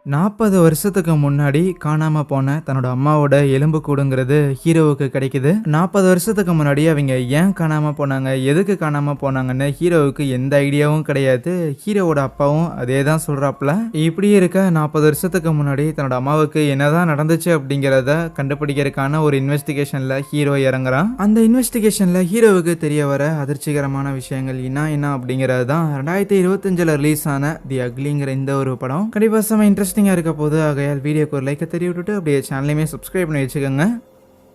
40 வருஷத்துக்கு முன்னாடி காணாம போன தன்னோட அம்மாவோட எலும்புக்கூடுங்கிறது ஹீரோவுக்கு கிடைக்குது. 40 வருஷத்துக்கு முன்னாடி அவங்க ஏன் காணாம போனாங்க, எதுக்கு காணாம போனாங்கன்னு ஹீரோவுக்கு எந்த ஐடியாவும் கிடையாது. ஹீரோவோட அப்பாவும் அதே தான் சொல்றாப்புல. இப்படி இருக்க 40 வருஷத்துக்கு முன்னாடி தன்னோட அம்மாவுக்கு என்னதான் நடந்துச்சு அப்படிங்கிறத கண்டுபிடிக்கிறதுக்கான ஒரு இன்வெஸ்டிகேஷன்ல ஹீரோ இறங்குறான். அந்த இன்வெஸ்டிகேஷன்ல ஹீரோவுக்கு தெரிய வர அதிர்ச்சிகரமான விஷயங்கள் என்ன அப்படிங்கிறது தான் 2025ல ரிலீஸ் ஆன தி அக்லிங்கிற இந்த ஒரு படம். கண்டிப்பா செம இன்ட்ரெஸ்டிங்கா இருக்க போது. ஆகையால் வீடியோக்கு ஒரு லைக்கை தெரிய விட்டுட்டு அப்படியே சேனலையுமே சப்ஸ்கிரைப் பண்ணி வச்சுக்கோங்க.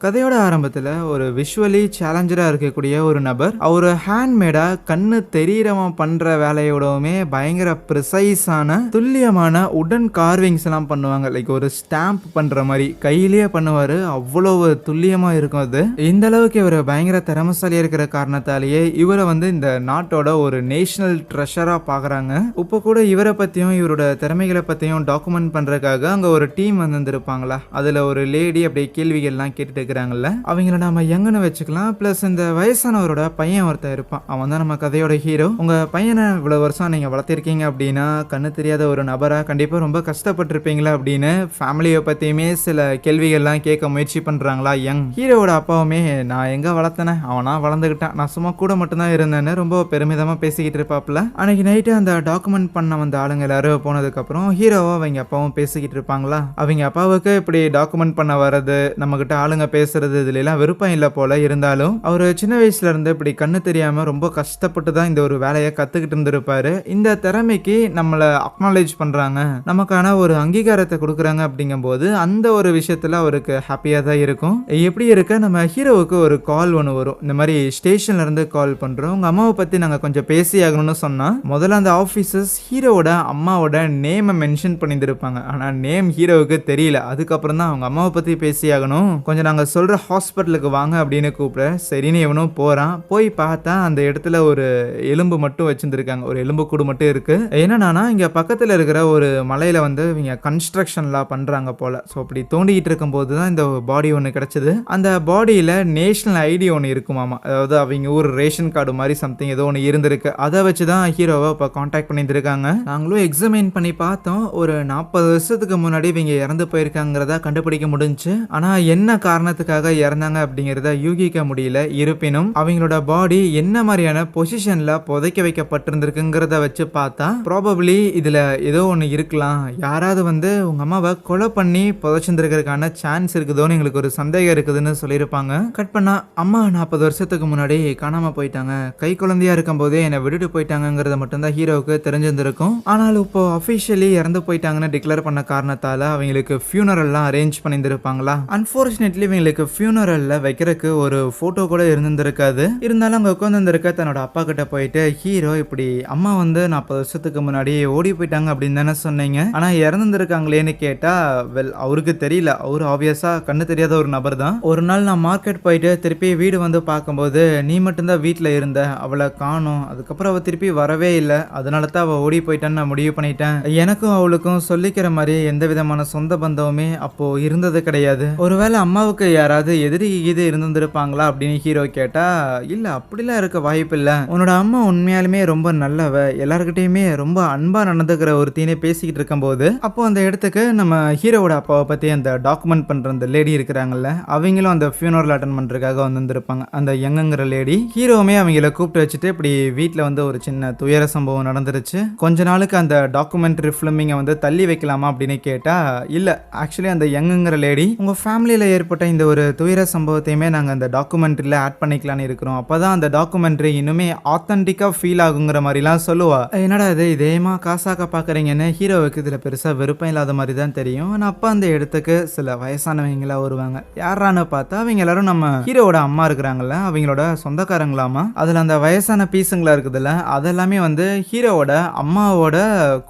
கதையோட ஆரம்பத்தில் ஒரு விஷுவலி சேலஞ்சராக இருக்கக்கூடிய ஒரு நபர் அவர் ஹேண்ட்மேடாக கண்ணு தெரியிறவன் பண்ணுற வேலையோடவுமே பயங்கர ப்ரிசைஸான துல்லியமான உடன் கார்விங்ஸ் எல்லாம் பண்ணுவாங்க. லைக் ஒரு ஸ்டாம்ப் பண்ணுற மாதிரி கையிலேயே பண்ணுவார். அவ்வளோ துல்லியமாக இருக்கும் அது. இந்த அளவுக்கு இவர் பயங்கர திறமசாலியாக இருக்கிற காரணத்தாலேயே இவரை இந்த நாட்டோட ஒரு நேஷனல் ட்ரெஷராக பார்க்குறாங்க. இப்போ கூட இவரை பற்றியும் இவரோட திறமைகளை பற்றியும் டாக்குமெண்ட் பண்ணுறதுக்காக அங்கே ஒரு டீம் வந்துருப்பாங்களா, அதில் ஒரு லேடி அப்படியே கேள்விகள்லாம் கேட்டுட்டு அவங்கள நாம எங்கன்னு வச்சுக்கலாம். பிளஸ் இந்த வயசானவரோட பையன் ஒருத்தர் இருப்பான். அவன் தான் நம்ம கதையோட ஹீரோ. உங்க பையனை இவ்வளவு வருஷம் நீங்க வளர்த்திருக்கீங்க அப்படின்னா கண்ணு தெரியாத ஒரு நபரா கண்டிப்பா ரொம்ப கஷ்டப்பட்டிருப்பீங்களா அப்படின்னு ஃபேமிலியை பத்தியுமே சில கேள்விகள்லாம் கேட்க முயற்சி பண்றாங்களா யங் ஹீரோவோட அப்பாவுமே. நான் எங்க வளர்த்தனேன், அவனா வளர்ந்துகிட்டான், நான் சும்மா கூட மட்டும்தான் இருந்தேன்னு ரொம்ப பெருமிதமா பேசிக்கிட்டு இருப்பாப்ல. அன்னைக்கு நைட்டு அந்த டாக்குமெண்ட் பண்ண வந்த ஆளுங்க எல்லாரும் போனதுக்கு அப்புறம் ஹீரோவா அவங்க அப்பாவும் பேசிக்கிட்டு இருப்பாங்களா. அவங்க அப்பாவுக்கு இப்படி டாக்குமெண்ட் பண்ண வர்றது, நம்ம கிட்ட ஆளுங்க பேசுறது இதுல எல்லாம் விருப்பம் இல்லை போல. இருந்தாலும் அவர் சின்ன வயசுல இருந்து இப்படி கண்ணு தெரியாம ரொம்ப கஷ்டப்பட்டு தான் இந்த ஒரு வேலையை கத்துக்கிட்டு இருந்திருப்பாரு. இந்த திறமைக்கு நம்மளை அக்னாலேஜ் பண்றாங்க, நமக்கான ஒரு அங்கீகாரத்தை கொடுக்குறாங்க அப்படிங்கும் போது அந்த ஒரு விஷயத்துல அவருக்கு ஹாப்பியா தான் இருக்கும். எப்படி இருக்க நம்ம ஹீரோவுக்கு ஒரு கால் ஒன்று வரும். இந்த மாதிரி ஸ்டேஷன்ல இருந்து கால் பண்றோம், உங்க அம்மாவை பத்தி நாங்க கொஞ்சம் பேசி ஆகணும்னு சொன்னா முதல்ல அந்த ஆபீசர்ஸ் ஹீரோவோட அம்மாவோட நேமை மென்ஷன் பண்ணியிருப்பாங்க. ஆனா நேம் ஹீரோவுக்கு தெரியல. அதுக்கப்புறம் தான் அவங்க அம்மாவை பத்தி பேசி ஆகணும், கொஞ்சம் நாங்கள் சொல்கிற ஹாஸ்பிட்டலுக்கு வாங்க அப்படின்னு கூப்பிட சரின்னு எவனும் போகிறான். போய் பார்த்தா அந்த இடத்துல ஒரு எலும்பு மட்டும் வச்சுருந்துருக்காங்க, ஒரு எலும்பு கூடு மட்டும் இருக்குது. என்னன்னா இங்கே பக்கத்தில் இருக்கிற ஒரு மலையில் இவங்க கன்ஸ்ட்ரக்ஷன்லாம் பண்ணுறாங்க போல். ஸோ அப்படி தோண்டிக்கிட்டு இருக்கும்போது தான் இந்த பாடி ஒன்று கிடச்சிது. அந்த பாடியில் நேஷனல் ஐடி ஒன்று இருக்குமாமா, அதாவது அவங்க ஊர் ரேஷன் கார்டு மாதிரி சம்திங் ஏதோ ஒன்று இருந்திருக்கு. அதை வச்சு தான் ஹீரோவை இப்போ கான்டாக்ட் பண்ணியிருக்காங்க. நாங்களும் எக்ஸாமின் பண்ணி பார்த்தோம். ஒரு 40 வருஷத்துக்கு முன்னாடி இவங்க இறந்து போயிருக்காங்கிறத கண்டுபிடிக்க முடிஞ்சு. ஆனால் என்ன காரணத்துக்காக இறந்தாங்க அப்படிங்கிறத யூகிக்க முடியல. இருப்பினும் அவங்களோட பாடி என்ன மாதிரியான பொசிஷன்ல புதைக்க வைக்கப்பட்டிருந்திருக்குங்கிறத வச்சு பார்த்தா ப்ராபபிளி இதுல ஏதோ ஒன்று இருக்கலாம். யாராவது உங்க அம்மாவை கொலை பண்ணி புதைச்சிருக்கிறதுக்கான சான்ஸ் இருக்குதோன்னு எங்களுக்கு ஒரு சந்தேகம் இருக்குதுன்னு சொல்லியிருப்பாங்க. கட் பண்ணா அம்மா 40 வருஷத்துக்கு முன்னாடி காணாம போயிட்டாங்க, கை குழந்தையா இருக்கும் போதே என்னை விட்டுட்டு போயிட்டாங்கிறத மட்டும்தான் ஹீரோவுக்கு தெரிஞ்சிருந்திருக்கும். ஆனால் இப்போ அபிஷியலி இறந்து போயிட்டாங்கன்னு டிக்ளேர் பண்ண காரணத்தால அவங்களுக்கு ஃபியூனரல்லாம் அரேஞ்ச் பண்ணியிருப்பாங்களா. அன்பார்ச்சுனேட்லி இவங்களுக்கு ஃபியூனரல்ல வைக்கிறதுக்கு ஒரு போட்டோ கூட இருந்திருக்காது. இருந்தாலும் அங்க உட்காந்துருக்க தன்னோட அப்பா கிட்ட போயிட்டு ஹீரோ இப்படி அம்மா 40 வருஷத்துக்கு முன்னாடி ஓடி போயிட்டாங்க அப்படின்னு தானே சொன்னீங்க, ஆனா இறந்துருக்காங்களேன்னு கேட்டா வெல் அவருக்கு தெரியல. அவரு ஆப்வியஸா கண்ணு தெரியாத ஒரு நபர் தான். ஒரு நாள் நான் மார்க்கெட் போயிட்டு திருப்பி வீடு பார்க்கும்போது நீ மட்டும்தான் வீட்டுல இருந்த, அவளை காணோம், அதுக்கப்புறம் அவ திருப்பி வரவே இல்லை, அதனால தான் அவ ஓடி போயிட்டான்னு நான் முடிவு பண்ணிட்டேன். எனக்கும் அவளுக்கும் சொல்லிக்கிற மாதிரி எந்த விதமான சொந்த பந்தவுமே அப்போ இருந்தது கிடையாது. ஒருவேளை அம்மாவுக்கு யாராவது எதிரி இது இருந்திருப்பாங்களா அப்படின்னு ஹீரோ கேட்டா இல்ல அப்படிலாம் இருக்க வாய்ப்பு இல்ல, உன்னோட அம்மா உண்மையாலுமே ரொம்ப நல்லவ, எல்லார்கிட்டயுமே ரொம்ப அன்பா நடந்துக்கிற ஒரு தீனை பேசிக்கிட்டு இருக்கும் போது அப்போ அந்த இடத்துக்கு நம்ம ஹீரோவோட அப்பாவை பத்தி அந்த டாக்குமெண்ட் பண்ற அந்த லேடி இருக்கிறாங்கல்ல, அவங்களும் அந்த ஃபியூனரல் அட்டன் பண்றதுக்காக வந்திருப்பாங்க. அந்த யங்குங்கிற லேடி ஹீரோவுமே அவங்கள கூப்பிட்டு வச்சுட்டு இப்படி வீட்டில் ஒரு சின்ன துயர சம்பவம் நடந்துருச்சு, கொஞ்ச நாளுக்கு அந்த டாக்குமெண்ட்ரி ஃபிலிமிங்கை தள்ளி வைக்கலாமா அப்படின்னு கேட்டா இல்ல ஆக்சுவலி அந்த யங்குங்கிற லேடி உங்க ஃபேமிலியில ஏற்பட்ட இந்த ஒரு துயர சம்பவத்தையுமே நாங்கள் அந்த டாக்குமெண்ட்ரியில் ஆட் பண்ணிக்கலான்னு இருக்கிறோம், அப்போதான் அந்த டாக்குமெண்ட்ரி இன்னுமே ஆத்தென்டிக்காக ஃபீல் ஆகுங்கிற மாதிரிலாம் சொல்லுவா. என்னடா இது இதேமா காசாக்க பார்க்குறீங்கன்னு ஹீரோவுக்கு இதில் பெருசாக விருப்பம் இல்லாத மாதிரி தான் தெரியும். ஆனால் அப்போ அந்த இடத்துக்கு சில வயசானவங்களா வருவாங்க. யாரான்னு பார்த்தா அவங்க எல்லாரும் நம்ம ஹீரோவோட அம்மா இருக்கிறாங்கல்ல, அவங்களோட சொந்தக்காரங்களாமா. அதில் அந்த வயசான பீஸுங்களா இருக்குதுல்ல, அதெல்லாமே ஹீரோவோட அம்மாவோட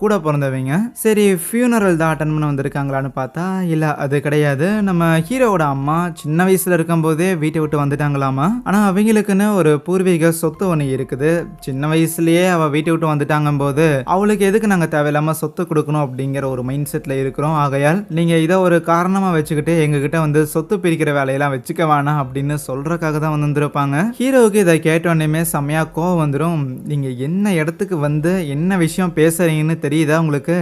கூட பிறந்தவங்க. சரி ஃபியூனரல் தான் அட்டன் பண்ண வந்திருக்காங்களான்னு பார்த்தா இல்லை அது கிடையாது. நம்ம ஹீரோவோட அம்மா சின்ன வயசுல இருக்கும் போதே வீட்டை விட்டு வந்துட்டாங்களாமா. ஆனா அவங்களுக்குன்னு ஒரு பூர்வீக சொத்து ஒன்று இருக்குது. சின்ன வயசுலயே அவ வீட்டை விட்டு வந்துட்டாங்கும் போது அவளுக்கு எதுக்கு நாங்க தேவையில்லாம சொத்து கொடுக்கணும் அப்படிங்கிற ஒரு மைண்ட் செட்ல இருக்கிறோம். ஆகையால் நீங்க இதை ஒரு காரணமா வச்சுக்கிட்டு எங்க கிட்ட சொத்து பிரிக்கிற வேலையெல்லாம் வச்சுக்க வேணாம் அப்படின்னு சொல்றதுக்காக தான் வந்திருப்பாங்க. ஹீரோவுக்கு இதை கேட்டோன்னே செம்மையா கோவம் வந்துடும். நீங்க என்ன இடத்துக்கு என்ன விஷயம் பேசுறீங்கன்னு தெரியுதா உங்களுக்கு?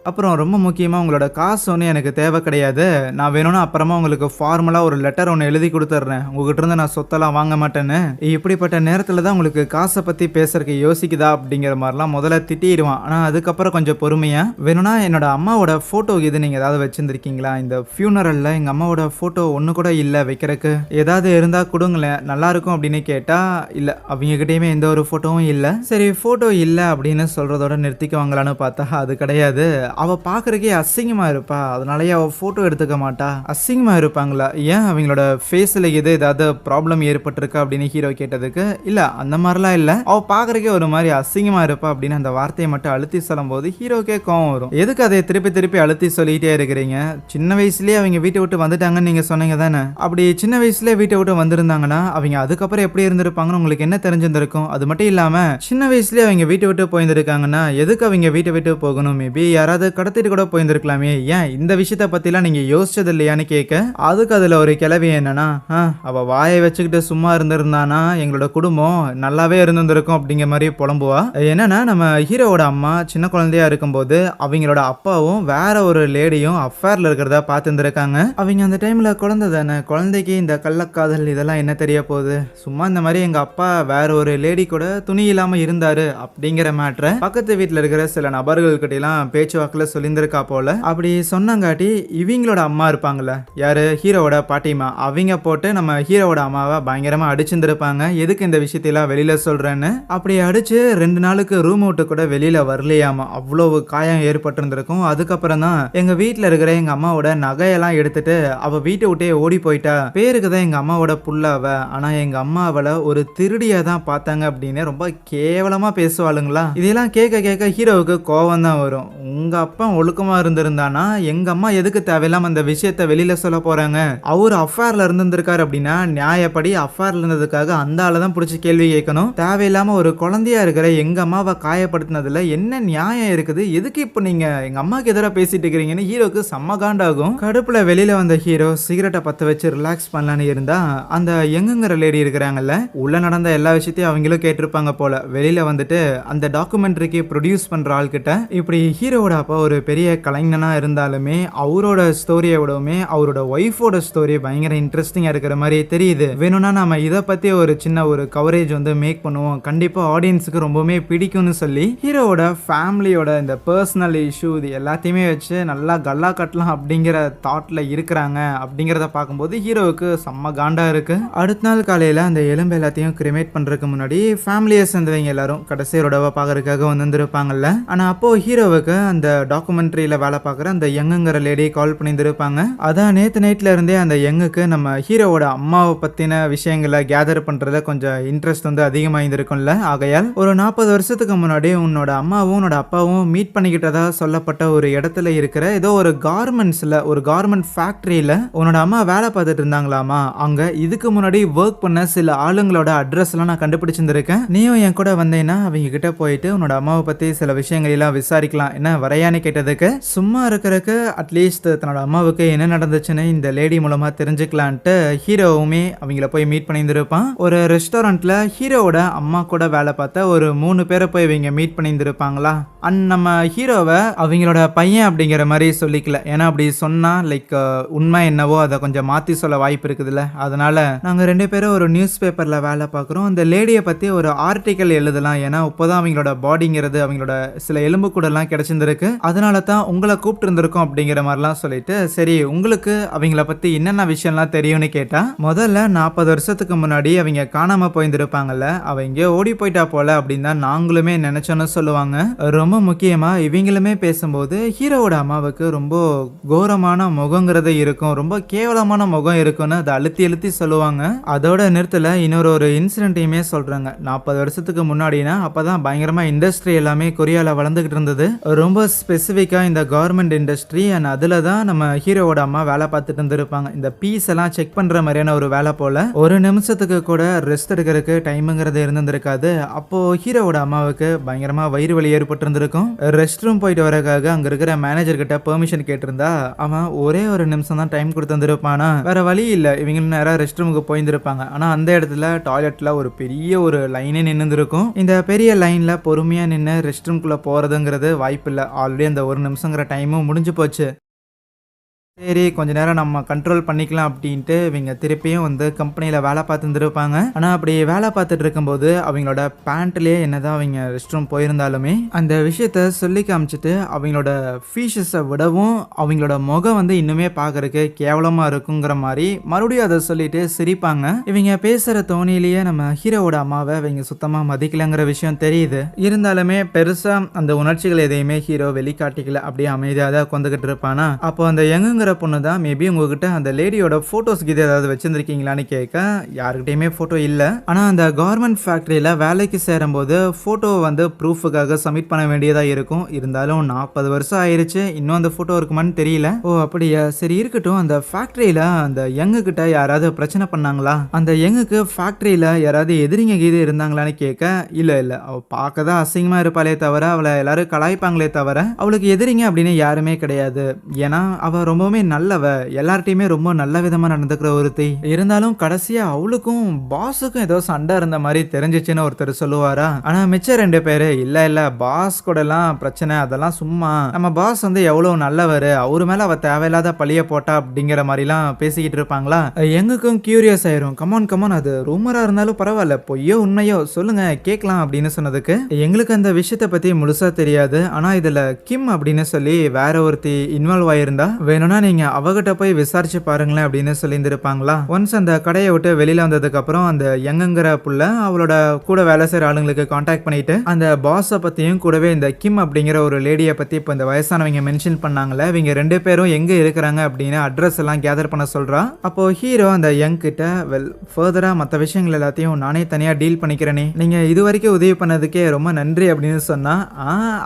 அப்புறம் ரொம்ப முக்கியமா உங்களோட காசு ஒன்றும் எனக்கு தேவை கிடையாது. நான் வேணும்னா அப்புறமா உங்களுக்கு ஃபார்மலா ஒரு லெட்டர் ஒண்ணு எழுதி குடுத்துர்றேன். உங்ககிட்ட இருந்து நான் சொத்தெல்லாம் வாங்க மாட்டேன்னு. இப்படிப்பட்ட நேரத்துல தான் உங்களுக்கு காச பத்தி பேசுறதுக்கு யோசிக்குதா அப்படிங்கிற மாரிலாம் முதல்ல திட்டிருவான். ஆனா அதுக்கப்புறம் கொஞ்சம் பொறுமையா, வேணும்னா என்னோட அம்மாவோட ஃபோட்டோ இது நீங்க ஏதாவது வச்சிருந்திருக்கீங்களா? இந்த ஃபியூனரல்ல எங்க அம்மாவோட ஃபோட்டோ ஒண்ணு கூட இல்ல வைக்கிறக்கு. ஏதாவது இருந்தா குடுங்களேன். நல்லா இருக்கும் அப்படின்னு கேட்டா, இல்ல அவங்க கிட்டயுமே எந்த ஒரு ஃபோட்டோவும் இல்ல. சரி ஃபோட்டோ இல்ல அப்படின்னு சொல்றதோட நிறுத்திக்குவாங்களான்னு பார்த்தா அது கிடையாது. அவ பாக்குறதுக்கே அசிங்கமா இருப்பா, அதனாலயே அவ போட்டோ எடுத்துக்க மாட்டா. அசிங்கமா இருப்பாங்களா? ஏன் அவங்களோட ஃபேஸ்ல ஏதாவது ப்ராப்ளம் ஏற்பட்டிருக்கா அப்படின்னு ஹீரோ கேட்டதுக்கு, இல்ல அந்த மாதிரிலாம் இல்ல, அவ பாக்குறதுக்கே ஒரு மாதிரி அசிங்கமா இருப்பா அப்படின்னு அந்த வார்த்தையை மட்டும் அழுத்தி சொல்லும் போது ஹீரோக்கே கோவம் வரும். எதுக்கு அதை திருப்பி திருப்பி அழுத்தி சொல்லிட்டே இருக்கிறீங்க? சின்ன வயசுலயே அவங்க வீட்டை விட்டு வந்துட்டாங்கன்னு நீங்க சொன்னீங்க தானே? அப்படி சின்ன வயசுலயே வீட்டை விட்டு வந்திருந்தாங்கன்னா அவங்க அதுக்கப்புறம் எப்படி இருந்திருப்பாங்கன்னு உங்களுக்கு என்ன தெரிஞ்சிருந்திருக்கும்? அது மட்டும் இல்லாம சின்ன வயசுலயே அவங்க வீட்டை விட்டு போயிருந்திருக்காங்கன்னா எதுக்கு அவங்க வீட்டை விட்டு போகணும்? மேபி யாராவது கடத்திட்டு கூட போயிருந்திருக்கலாமே. ஏன் இந்த விஷயத்த பத்திலாம் நீங்க யோசிச்சது இல்லையான்னு கேட்க, அதுக்கு அதுல ஒரு கிளவி என்னன்னா, அவ வாயை வச்சுக்கிட்டு சும்மா இருந்திருந்தானா எங்களோட குடும்பம் நல்லாவே இருந்திருக்கும் அப்படிங்கிற மாதிரி புலம்புவா. என்னன்னா நம்ம ஹீரோவோட அம்மா சின்ன குழந்தையா இருக்கும்போது அவங்களோட அப்பாவும் வேற ஒரு லேடியும் அஃபேர்ல இருக்கிறதா பார்த்துருந்துருக்காங்க. அவங்க அந்த டைம்ல குழந்தை தானே, குழந்தைக்கு இந்த கள்ளக்காதல் இதெல்லாம் என்ன தெரிய போகுது? சும்மா இந்த மாதிரி எங்க அப்பா வேற ஒரு லேடி கூட துணி இல்லாம இருந்தாரு அப்படிங்கிற மேட்ரை பக்கத்து வீட்டுல இருக்கிற சில நபர்கள் கிட்ட எல்லாம் பேச்சுவாக்குல சொல்லியிருந்திருக்கா போல. அப்படி சொன்னங்காட்டி இவங்களோட அம்மா இருப்பாங்கல்ல, யாரு ஹீரோவோட பாட்டிமா, அவங்க போட்டு நம்ம ஹீரோவோட அம்மாவை பயங்கரமா அடிச்சிருந்திருப்பாங்க. எதுக்கு இந்த விஷயத்தெல்லாம் வெளியில சொல்றேன்னு. அப்படி அடிச்சு 2 நாளுக்கு ரூம் விட்டு கூட வெளியில வரலையாமா. அவ்வளவு காயம் ஏற்பட்டிருந்திருக்கும். அதுக்கப்புறம் தான் எங்க வீட்டுல இருக்கிற எங்க அம்மாவோட நகையெல்லாம் எடுத்துட்டு அவ வீட்டை விட்டே ஓடி போயிட்டா. பேருக்கு தான் எங்க அம்மாவோட புள்ள அவ, ஆனா எங்க அம்மா அவளை ஒரு திருடியா தான் பார்த்தாங்க அப்படின்னு ரொம்ப கேவலமா பேசுவாளுங்களா. இதெல்லாம் கேட்க கேட்க ஹீரோவுக்கு கோவம் தான் வரும். உங்க அப்பா ஒழுக்கமா இருந்திருந்தானா எங்க அம்மா எதுக்கு தேவையில்லாம அந்த விஷயத்த வெளியில சொல்ல போறாங்க? அவர் அஃபேர்ல இருந்திருக்காரு அப்படின்னா நியாயப்படி அஃபேர்ல இருந்ததுக்காக அந்த ஆளை தான் பிடிச்சி கேள்வி கேட்கணும். தேவையில்லாம ஒரு குழந்தையா இருக்கிற எங்க அம்மாவை காயப்படுத்தினதுல என்ன நியாயம் இருக்குது? எதுக்கு இப்ப நீங்க எங்க அம்மாக்கு எதிராக பேசிட்டு இருக்கிறீங்கன்னு ஹீரோக்கு செம்ம காண்டாகும். கடுப்புல வெளியில வந்த ஹீரோ சிகரெட்டை பத்த வச்சு ரிலாக்ஸ் பண்ணலான்னு இருந்தா அந்த எங்குங்கிற லேடி இருக்கிறாங்கல்ல, உள்ள நடந்த எல்லா விஷயத்தையும் அவங்களும் கேட்டிருப்பாங்க போல. வெளியில வந்துட்டு அந்த டாக்குமெண்ட்ரிக்கு ப்ரொடியூஸ் பண்ற ஆள் கிட்ட இப்படி ஹீரோவோட அப்பா ஒரு பெரிய கலைஞனா இருந்தாலுமே அவரோட ஸ்டோரியை விடவுமே அவரோட ஒய்ஃபோட ஸ்டோரி பயங்கர இன்ட்ரெஸ்டிங்கா இருக்கிற மாதிரி தெரியுது. வேணும்னா நம்ம இதை பத்தி ஒரு சின்ன ஒரு கவரேஜ் வந்து மேக் பண்ணுவோம், கண்டிப்பா ஆடியன்ஸுக்கு ரொம்பவுமே பிடிக்கும்னு சொல்லி ஹீரோவோட ஃபேமிலியோட இந்த பர்சனல் இஷ்யூ இது எல்லாத்தையுமே வச்சு நல்லா கல்லா கட்டலாம் அப்படிங்கிற தாட்ல இருக்கிறாங்க. அப்படிங்கிறத பார்க்கும்போது ஹீரோவுக்கு செம்ம காண்டா இருக்கு. அடுத்த நாள் காலையில அந்த எலும்பு எல்லாத்தையும் கிரிமேட் பண்றதுக்கு முன்னாடி ஃபேமிலியை சேர்ந்தவங்க எல்லாரும் கடைசியோட பார்க்கறதுக்காக வந்திருப்பாங்கல்ல. ஆனா அப்போ ஹீரோவுக்கு அந்த டாக்குமெண்ட்ரியில வேலை பார்க்குற அந்த யங்குங்கிற லேடி கால் பண்ணியிருந்திருப்பாங்க. அதான் நேற்று நைட்ல இருந்தே அந்த யங்குக்கு நம்ம ஹீரோவோட அம்மாவை பத்தின விஷயங்களை கேதர் பண்றதுல கொஞ்சம் இன்ட்ரெஸ்ட் வந்து அதிகமாயிருக்கும்ல. ஆகையால் ஒரு 40 வருஷத்துக்கு முன்னாடி உன்னோட அம்மாவும் உன்னோட அப்பாவும் மீட் பண்ணிக்கிட்டதா சொல்லப்பட்ட ஒரு இடத்துல இருக்கிற ஏதோ ஒரு கார்மெண்ட்ஸ்ல ஒரு கார்மெண்ட் ஃபேக்டரியில உன்னோட அம்மா வேலை பார்த்துட்டு இருந்தாங்களாமா. அங்க இதுக்கு முன்னாடி ஒர்க் பண்ண சில ஆளுங்களோட அட்ரஸ் எல்லாம் நான் கண்டுபிடிச்சிருந்திருக்கேன். நீயும் என் கூட வந்தேன்னா அவங்க கிட்ட போயிட்டு உன்னோட அம்மாவை பத்தி சில விஷயங்கள் எல்லாம் விசாரிக்கலாம். என்ன வரையான்னு கேட்டதுக்கு சும்மா இருக்கிறதுக்கு அட்லீஸ்ட் தன்னோட அம்மாவுக்கு என்ன நடந்துச்சுன்னு இந்த லேடி மூலமா தெரிஞ்சுக்கலான்ட்டு ஹீரோவுமே அவங்கள போய் மீட் பண்ணியிருந்திருப்பான். ஒரு ரெஸ்டாரண்ட்ல ஹீரோவோட அம்மா கூட வேலை பார்த்த ஒரு 3 பேரை போய் இவங்க மீட் பண்ணியிருந்திருப்பாங்களா. அண்ட் நம்ம ஹீரோவை அவங்களோட பையன் அப்படிங்கிற மாதிரி சொல்லிக்கல. ஏன்னா அப்படி சொன்னா லைக் உண்மை என்னவோ அதை கொஞ்சம் மாத்தி சொல்ல வாய்ப்பு இருக்குதுல்ல. அதனால நாங்க 2 பேரும் ஒரு நியூஸ் பேப்பர்ல வேலை பார்க்குறோம், அந்த லேடியை பத்தி ஒரு ஆர்டிக்கல் எழுதலாம். ஏன்னா இப்போதான் அவங்களோட பாடிங்கிறது அவங்களோட சில எலும்பு கூட எல்லாம் கிடைச்சிருக்கு, அதனால தான் உங்களை கூப்பிட்டு இருந்திருக்கோம் அப்படிங்கிற மாதிரிலாம் சொல்லிட்டு, சரி உங்களுக்கு அவங்கள பத்தி என்னென்ன விஷயம்லாம் தெரியும்னு கேட்டா, முதல்ல 40 வருஷத்துக்கு முன்னாடி அவங்க காணாம போயிருந்திருப்பாங்கல்ல, அவ எங்கேயோ ஓடி போயிட்டா போல அப்படின்னு தான் நாங்களுமே நினைச்சோன்னு சொல்லுவாங்க. ரொம்ப முக்கியமா இவங்களுமே பேசும்போது ஹீரோவோட அம்மாவுக்கு ரொம்ப கோரமான முகங்கிறது இருக்கும், ரொம்ப கேவலமான முகம் இருக்குன்னு அதை அழுத்தி அழுத்தி சொல்லுவாங்க. அதோட நிறுத்தல இன்னொரு இன்சிடென்ட்டையுமே சொல்றாங்க. 40 வருஷத்துக்கு முன்னாடினா அப்பதான் பயங்கரமா இண்டஸ்ட்ரி எல்லாமே கொரியால வளர்ந்துகிட்டு இருந்தது. ரொம்ப ஸ்பெசிஃபிக்கா இந்த கவர்மெண்ட் இண்டஸ்ட்ரி. அண்ட் அதுல தான் நம்ம ஹீரோவோட அம்மா வேலை பார்த்துட்டு இருந்திருப்பாங்க. இந்த பீஸ் எல்லாம் செக் பண்ற மாதிரியான ஒரு வேலை போல. ஒரு நிமிஷத்துக்கு கூட ரெஸ்ட் எடுக்கிறதுக்கு டைமுங்கிறது இருந்திருக்காது. அப்போ ஹீரோவோட அம்மாவுக்கு பயங்கரமா வயிறு வலி ஏற்பட்டு இருந்திருக்கும். ரெஸ்ட் ரூம் போயிட்டு வரக்காக அங்க இருக்கிற மேனேஜர் கிட்ட பெர்மிஷன் கேட்டிருந்தா அவன் ஒரே ஒரு நிமிஷம் தான் டைம் கொடுத்துருப்பானா, வேற வழி இல்ல இவங்க நேரம் ரெஸ்ட் ரூமுக்கு போயிருந்திருப்பாங்க. ஆனா அந்த இடத்துல டாய்லெட்ல ஒரு பெரிய ஒரு லைனே நின்று இருக்கும். இந்த பெரிய லைன்ல பொறுமையா நின்று ரெஸ்ட் ரூம்குள்ள போறதுங்கிறது வாய்ப்பு இல்ல. ஆல்ரெடி அந்த 1 நிமிஷங்கிற டைமும் முடிஞ்சு போச்சு. சரி, கொஞ்ச நேரம் நம்ம கண்ட்ரோல் பண்ணிக்கலாம் அப்படின்ட்டு இவங்க திருப்பியும் வந்து கம்பெனியில் வேலை பார்த்துருந்துருப்பாங்க. ஆனால் அப்படி வேலை பார்த்துட்டு இருக்கும்போது அவங்களோட பேண்ட்லேயே என்னதான் அவங்க ரெஸ்ட் ரூம் போயிருந்தாலுமே அந்த விஷயத்த சொல்லி காமிச்சிட்டு அவங்களோட ஃபீச்சர்ஸை விடவும் அவங்களோட முகம் வந்து இன்னுமே பார்க்கறதுக்கு கேவலமாக இருக்குங்கிற மாதிரி மறுபடியும் அதை சொல்லிட்டு சிரிப்பாங்க. இவங்க பேசுகிற தோணியிலேயே நம்ம ஹீரோவோட அம்மாவை இவங்க சுத்தமாக மதிக்கலைங்கிற விஷயம் தெரியுது. இருந்தாலுமே பெருசாக அந்த உணர்ச்சிகள் எதையுமே ஹீரோ வெளிக்காட்டிக்கல, அப்படியே அமைதியாக தான் உட்காந்துக்கிட்டு இருப்பானா. அப்போ அந்த யங்குங்கிற பொண்ணு தான் மேபி உங்ககிட்ட அந்த லேடியோட போட்டோஸ் கிட்ட ஏதாவது வச்சிருந்திருக்கீங்களான்னு கேட்க, யாருக்கிட்டையுமே போட்டோ இல்லை. ஆனால் அந்த கார்மெண்ட் ஃபேக்டரியில் வேலைக்கு சேரும்போது போட்டோ வந்து ப்ரூஃபுக்காக சப்மிட் பண்ண வேண்டியதாக இருக்கும். இருந்தாலும் 40 வருஷம் ஆயிடுச்சு, இன்னும் அந்த போட்டோ இருக்குமான்னு தெரியல. ஓ அப்படியா, சரி இருக்கட்டும். அந்த ஃபேக்டரியில் அந்த யங்கு கிட்ட யாராவது பிரச்சனை பண்ணாங்களா? அந்த யங்குக்கு ஃபேக்டரியில் யாராவது எதிரிங்க கீது இருந்தாங்களான்னு கேட்க, இல்லை அவள் பார்க்க தான் அசிங்கமாக இருப்பாளே தவிர அவளை எல்லாரும் கலாய்ப்பாங்களே தவிர அவளுக்கு எதிரிங்க அப்படின்னு யாருமே கிடையாது. ஏன்னா அவள் ரொம்பவுமே நல்லவ, எல்லார்ட்டையுமே ரொம்ப நல்ல விதமா நடந்துக்கிற ஒருத்தி. இருந்தாலும் கடைசியா அவளுக்கும் பாஸுக்கும் ஏதோ சண்டை இருந்த மாதிரி தெரிஞ்சிச்சுன்னு ஒருத்தர் சொல்லுவாரா. ஆனா மிச்ச 2 பேரு இல்ல பாஸ் கூட எல்லாம் பிரச்சனை, அதெல்லாம் சும்மா, நம்ம பாஸ் வந்து எவ்வளவு நல்லவர், அவரு மேல அவ தேவையில்லாத பழிய போட்டா அப்படிங்கிற மாதிரி எல்லாம் பேசிக்கிட்டு இருப்பாங்களா. எங்களுக்கும் கியூரியஸ் ஆயிரும். கமான் அது ரூமரா இருந்தாலும் பரவாயில்ல, பொய்யோ உண்மையோ சொல்லுங்க கேட்கலாம் அப்படின்னு சொன்னதுக்கு, எங்களுக்கு அந்த விஷயத்தை பத்தி முழுசா தெரியாது, ஆனா இதுல கிம் அப்படின்னு சொல்லி வேற ஒருத்தி இன்வால்வ் ஆயிருந்தா, வேணும்னா நீங்க அவகிட்ட போய் விசாரிச்சு பாருங்களேன் அப்படின்னு சொல்லியிருந்திருப்பாங்களா. ஒன்ஸ் அந்த கடையை விட்டு வெளியில வந்ததுக்கு அப்புறம் அந்த யங்குங்கிற புள்ள அவளோட கூட வேலை செய்யற ஆளுங்களுக்கு கான்டாக்ட் பண்ணிட்டு அந்த பாஸை பத்தியும் கூடவே இந்த கிம் அப்படிங்கிற ஒரு லேடியை பத்தி இப்போ இந்த வயசானவங்க மென்ஷன் பண்ணாங்களே, இவங்க 2 பேரும் எங்க இருக்கிறாங்க அப்படின்னு அட்ரஸ் எல்லாம் கேதர் பண்ண சொல்றா. அப்போ ஹீரோ அந்த யங் கிட்ட, வெல் ஃபர்தரா மற்ற விஷயங்கள் எல்லாத்தையும் நானே தனியா டீல் பண்ணிக்கிறேனே, நீங்க இது வரைக்கும் உதவி பண்ணதுக்கே ரொம்ப நன்றி அப்படின்னு சொன்னா,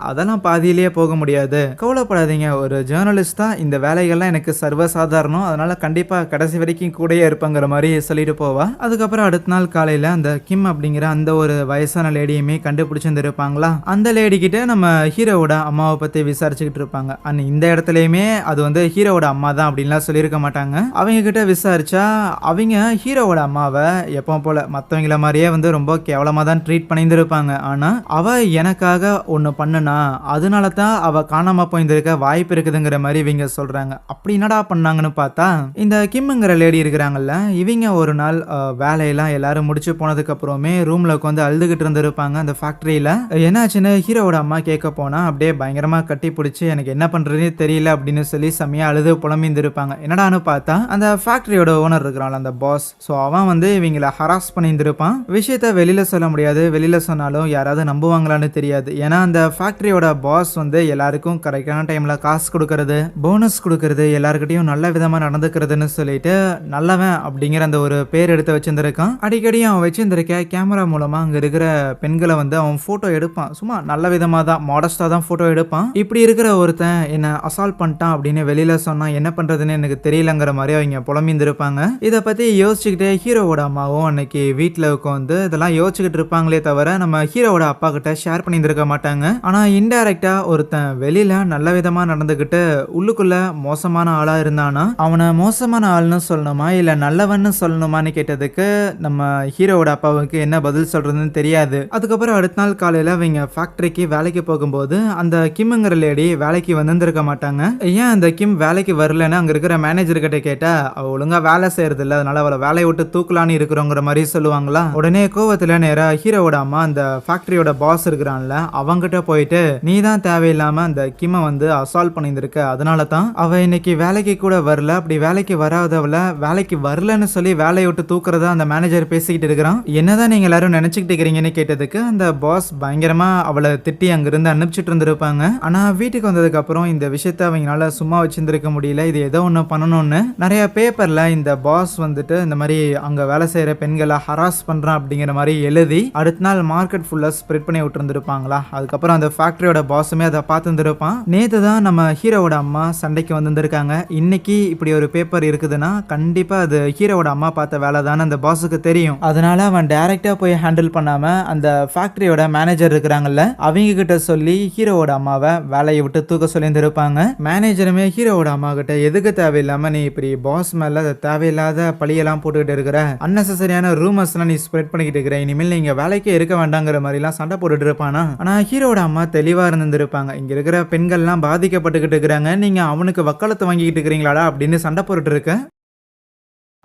அதெல்லாம் பாதியிலேயே போக முடியாது, கவலைப்படாதீங்க, ஒரு ஜேர்னலிஸ்ட் தான், இந்த வேலைகள்லாம் எனக்கு சர்வசாதாரணம், அதனால கண்டிப்பா கடைசி வரைக்கும் கூடயே இருப்பாங்கிற மாதிரி சொல்லிட்டு போவா. அதுக்கப்புறம் அடுத்த நாள் காலையில அந்த கிம் அப்படிங்கிற அந்த ஒரு வயசான லேடியுமே கண்டுபிடிச்சிருப்பாங்களா. அந்த லேடி கிட்ட நம்ம ஹீரோவோட அம்மாவை பத்தி விசாரிச்சுக்கிட்டு இருப்பாங்க. அண்ட் இந்த இடத்துலயுமே அது வந்து ஹீரோவோட அம்மா தான் அப்படின்லாம் சொல்லியிருக்க மாட்டாங்க. அவங்க கிட்ட விசாரிச்சா அவங்க ஹீரோவோட அம்மாவை எப்போ போல மற்றவங்கள மாதிரியே வந்து ரொம்ப கேவலமா தான் ட்ரீட் பண்ணியிருந்திருப்பாங்க. ஆனா அவ எனக்காக ஒன்று பண்ணுனா அதனால தான் அவ காணாம போயிருந்திருக்க வாய்ப்பு இருக்குதுங்கிற மாதிரி இவங்க சொல்றாங்க. அப்படி என்னடா பண்ணாங்கன்னு பார்த்தா, இந்த கிம்ங்கிற லேடி இருக்கிறாங்கல்ல, இவங்க ஒரு நாள் வேலையெல்லாம் எல்லாரும் முடிச்சு போனதுக்கு அப்புறமே ரூம்ல உட்காந்து அழுதுகிட்டு இருந்திருப்பாங்க அந்த ஃபேக்டரியில. என்னாச்சுன்னு ஹீரோவோட அம்மா கேட்க போனா அப்படியே பயங்கரமா கட்டி பிடிச்சி எனக்கு என்ன பண்றதுன்னு தெரியல அப்படின்னு சொல்லி செம்மையா அழுது புலம்பிந்திருப்பாங்க. என்னடான்னு பார்த்தா அந்த ஃபேக்டரியோட ஓனர் இருக்கிறான் அந்த பாஸ், ஸோ அவன் வந்து இவங்களை ஹராஸ் பண்ணியிருந்திருப்பான். விஷயத்த வெளியில சொல்ல முடியாது, வெளியில சொன்னாலும் யாராவது நம்புவாங்களான்னு தெரியாது. ஏன்னா அந்த ஃபேக்டரியோட பாஸ் வந்து எல்லாருக்கும் கரெக்டான டைம்ல காசு கொடுக்கறது, போனஸ் கொடுக்கறது, எல்லாருக்கிட்டையும் நல்ல விதமா நடந்துக்கிறதுன்னு சொல்லிட்டு நல்லவன் அப்படிங்கிற அந்த ஒரு பேர் எடுத்து வச்சிருந்திருக்கான். அடிக்கடி அவன் வச்சிருந்திருக்க கேமரா மூலமா அங்க இருக்கிற பெண்களை வந்து அவன் போட்டோ எடுப்பான். சும்மா நல்ல விதமா தான், மாடஸ்டா தான் போட்டோ எடுப்பான். இப்படி இருக்கிற ஒருத்தன் என்ன அசால்ட் பண்ணிட்டான் அப்படின்னு வெளியில சொன்னா என்ன பண்றதுன்னு எனக்கு தெரியலங்கிற மாதிரி அவங்க புலம்பிந்திருப்பாங்க. இதை பத்தி யோசிச்சுக்கிட்டே ஹீரோவோட அம்மாவும் அன்னைக்கு வீட்டுல உட்காந்து இதெல்லாம் யோசிச்சுக்கிட்டு இருப்பாங்களே தவிர நம்ம ஹீரோவோட அப்பா கிட்ட ஷேர் பண்ணியிருந்திருக்க மாட்டாங்க. ஆனா இன்டைரக்டா ஒருத்தன் வெளியில நல்ல விதமா நடந்துகிட்டு உள்ளுக்குள்ள மோசமான ஆளா இருந்தானா அவனை மோசமான ஆள்னு சொல்லணுமா இல்ல நல்லவன்னு சொல்லணுமான்னு கேட்டதுக்கு நம்ம ஹீரோவோட அப்பாவுக்கு என்ன பதில் சொல்றதுன்னு தெரியாது. அதுக்கப்புறம் அடுத்த நாள் காலையில அவங்க ஃபேக்டரிக்கு வேலைக்கு போகும்போது அந்த கிம்ங்கிற லேடி வேலைக்கு வந்திருக்க மாட்டாங்க. ஏன் அந்த கிம் வேலைக்கு வரலன்னு அங்க இருக்கிற மேனேஜர் கிட்ட கேட்டா, அவ ஒழுங்கா வேலை செய்யறது இல்ல, அதனால அவளை வேலையை விட்டு தூக்கலான்னு இருக்கிறோங்கிற மாதிரி சொல்லுவாங்களா. உடனே கோவத்துல நேரா ஹீரோவோட அம்மா அந்த ஃபேக்டரியோட பாஸ் இருக்கிறான்ல அவங்கிட்ட போயிட்டு, நீ தான் தேவையில்லாம அந்த கிம்மை வந்து அசால்ட் பண்ணியிருந்திருக்க, அதனால தான் அவ இன்னைக்கு வேலைக்கு கூட வரல, அப்படி வேலைக்கு வராதவள வேலைக்கு வரலன்னு சொல்லி வேலையை விட்டு தூக்குறதா அந்த மேனேஜர் பேசிக்கிட்டு இருக்கிறான். என்னதான் நீங்க எல்லாரும் நினைச்சுக்கிட்டு இருக்கிறீங்கன்னு கேட்டதுக்கு அந்த பாஸ் பயங்கரமா அவளை திட்டி அங்கிருந்து அனுப்பிச்சிட்டு இருந்திருப்பாங்க. ஆனா வீட்டுக்கு வந்ததுக்கு அப்புறம் இந்த விஷயத்த அவங்களால சும்மா வச்சிருந்திருக்க முடியல, இது ஏதோ ஒண்ணு பண்ணணும்னு நிறைய பேப்பர்ல இந்த பாஸ் வந்துட்டு இந்த மாதிரி அங்க வேலை செய்யற பெண்களை ஹராஸ் பண்றான் அப்படிங்கிற மாதிரி எழுதி அடுத்த நாள் மார்க்கெட் ஃபுல்லா ஸ்ப்ரெட் பண்ணி விட்டு இருந்திருப்பாங்களா. அதுக்கப்புறம் அந்த ஃபேக்டரியோட பாஸுமே அதை பார்த்து இருந்திருப்பான். நேத்து தான் நம்ம ஹீரோவோட அம்மா சண்டைக்கு வந்திருக்காங்க இருக்காங்க. இன்னைக்கு இப்படி ஒரு பேப்பர் இருக்குதுன்னா கண்டிப்பா அது ஹீரோவோட அம்மா பார்த்த வேலை தானே அந்த பாஸுக்கு தெரியும். அதனால அவன் டைரக்டா போய் ஹேண்டில் பண்ணாம அந்த ஃபேக்டரியோட மேனேஜர் இருக்கிறாங்கல்ல அவங்க கிட்ட சொல்லி ஹீரோவோட அம்மாவை வேலையை விட்டு தூக்க சொல்லியிருந்திருப்பாங்க. மேனேஜருமே ஹீரோவோட அம்மா கிட்ட எதுக்கு தேவையில்லாம நீ இப்படி பாஸ் மேல தேவையில்லாத பழியெல்லாம் போட்டுக்கிட்டு இருக்கிற, அன்னெசரியான ரூமர்ஸ்லாம் நீ ஸ்ப்ரெட் பண்ணிக்கிட்டு இருக்கிற, இனிமேல் நீங்க வேலைக்கே இருக்க வேண்டாங்கிற மாதிரி எல்லாம் சண்டை போட்டுட்டு இருப்பானா. ஆனா ஹீரோவோட அம்மா தெளிவா இருந்திருப்பாங்க. இங்க இருக்கிற பெண்கள்லாம் பாதிக்கப்பட்டுக்கிட்டு இருக்கிறாங்க, நீங்க அவனுக்கு வக்காலத்து வாங்கிக்கிட்டு இருக்கிறீங்களாடா அப்படின்னு சண்டை போட்டுட்டு இருக்க.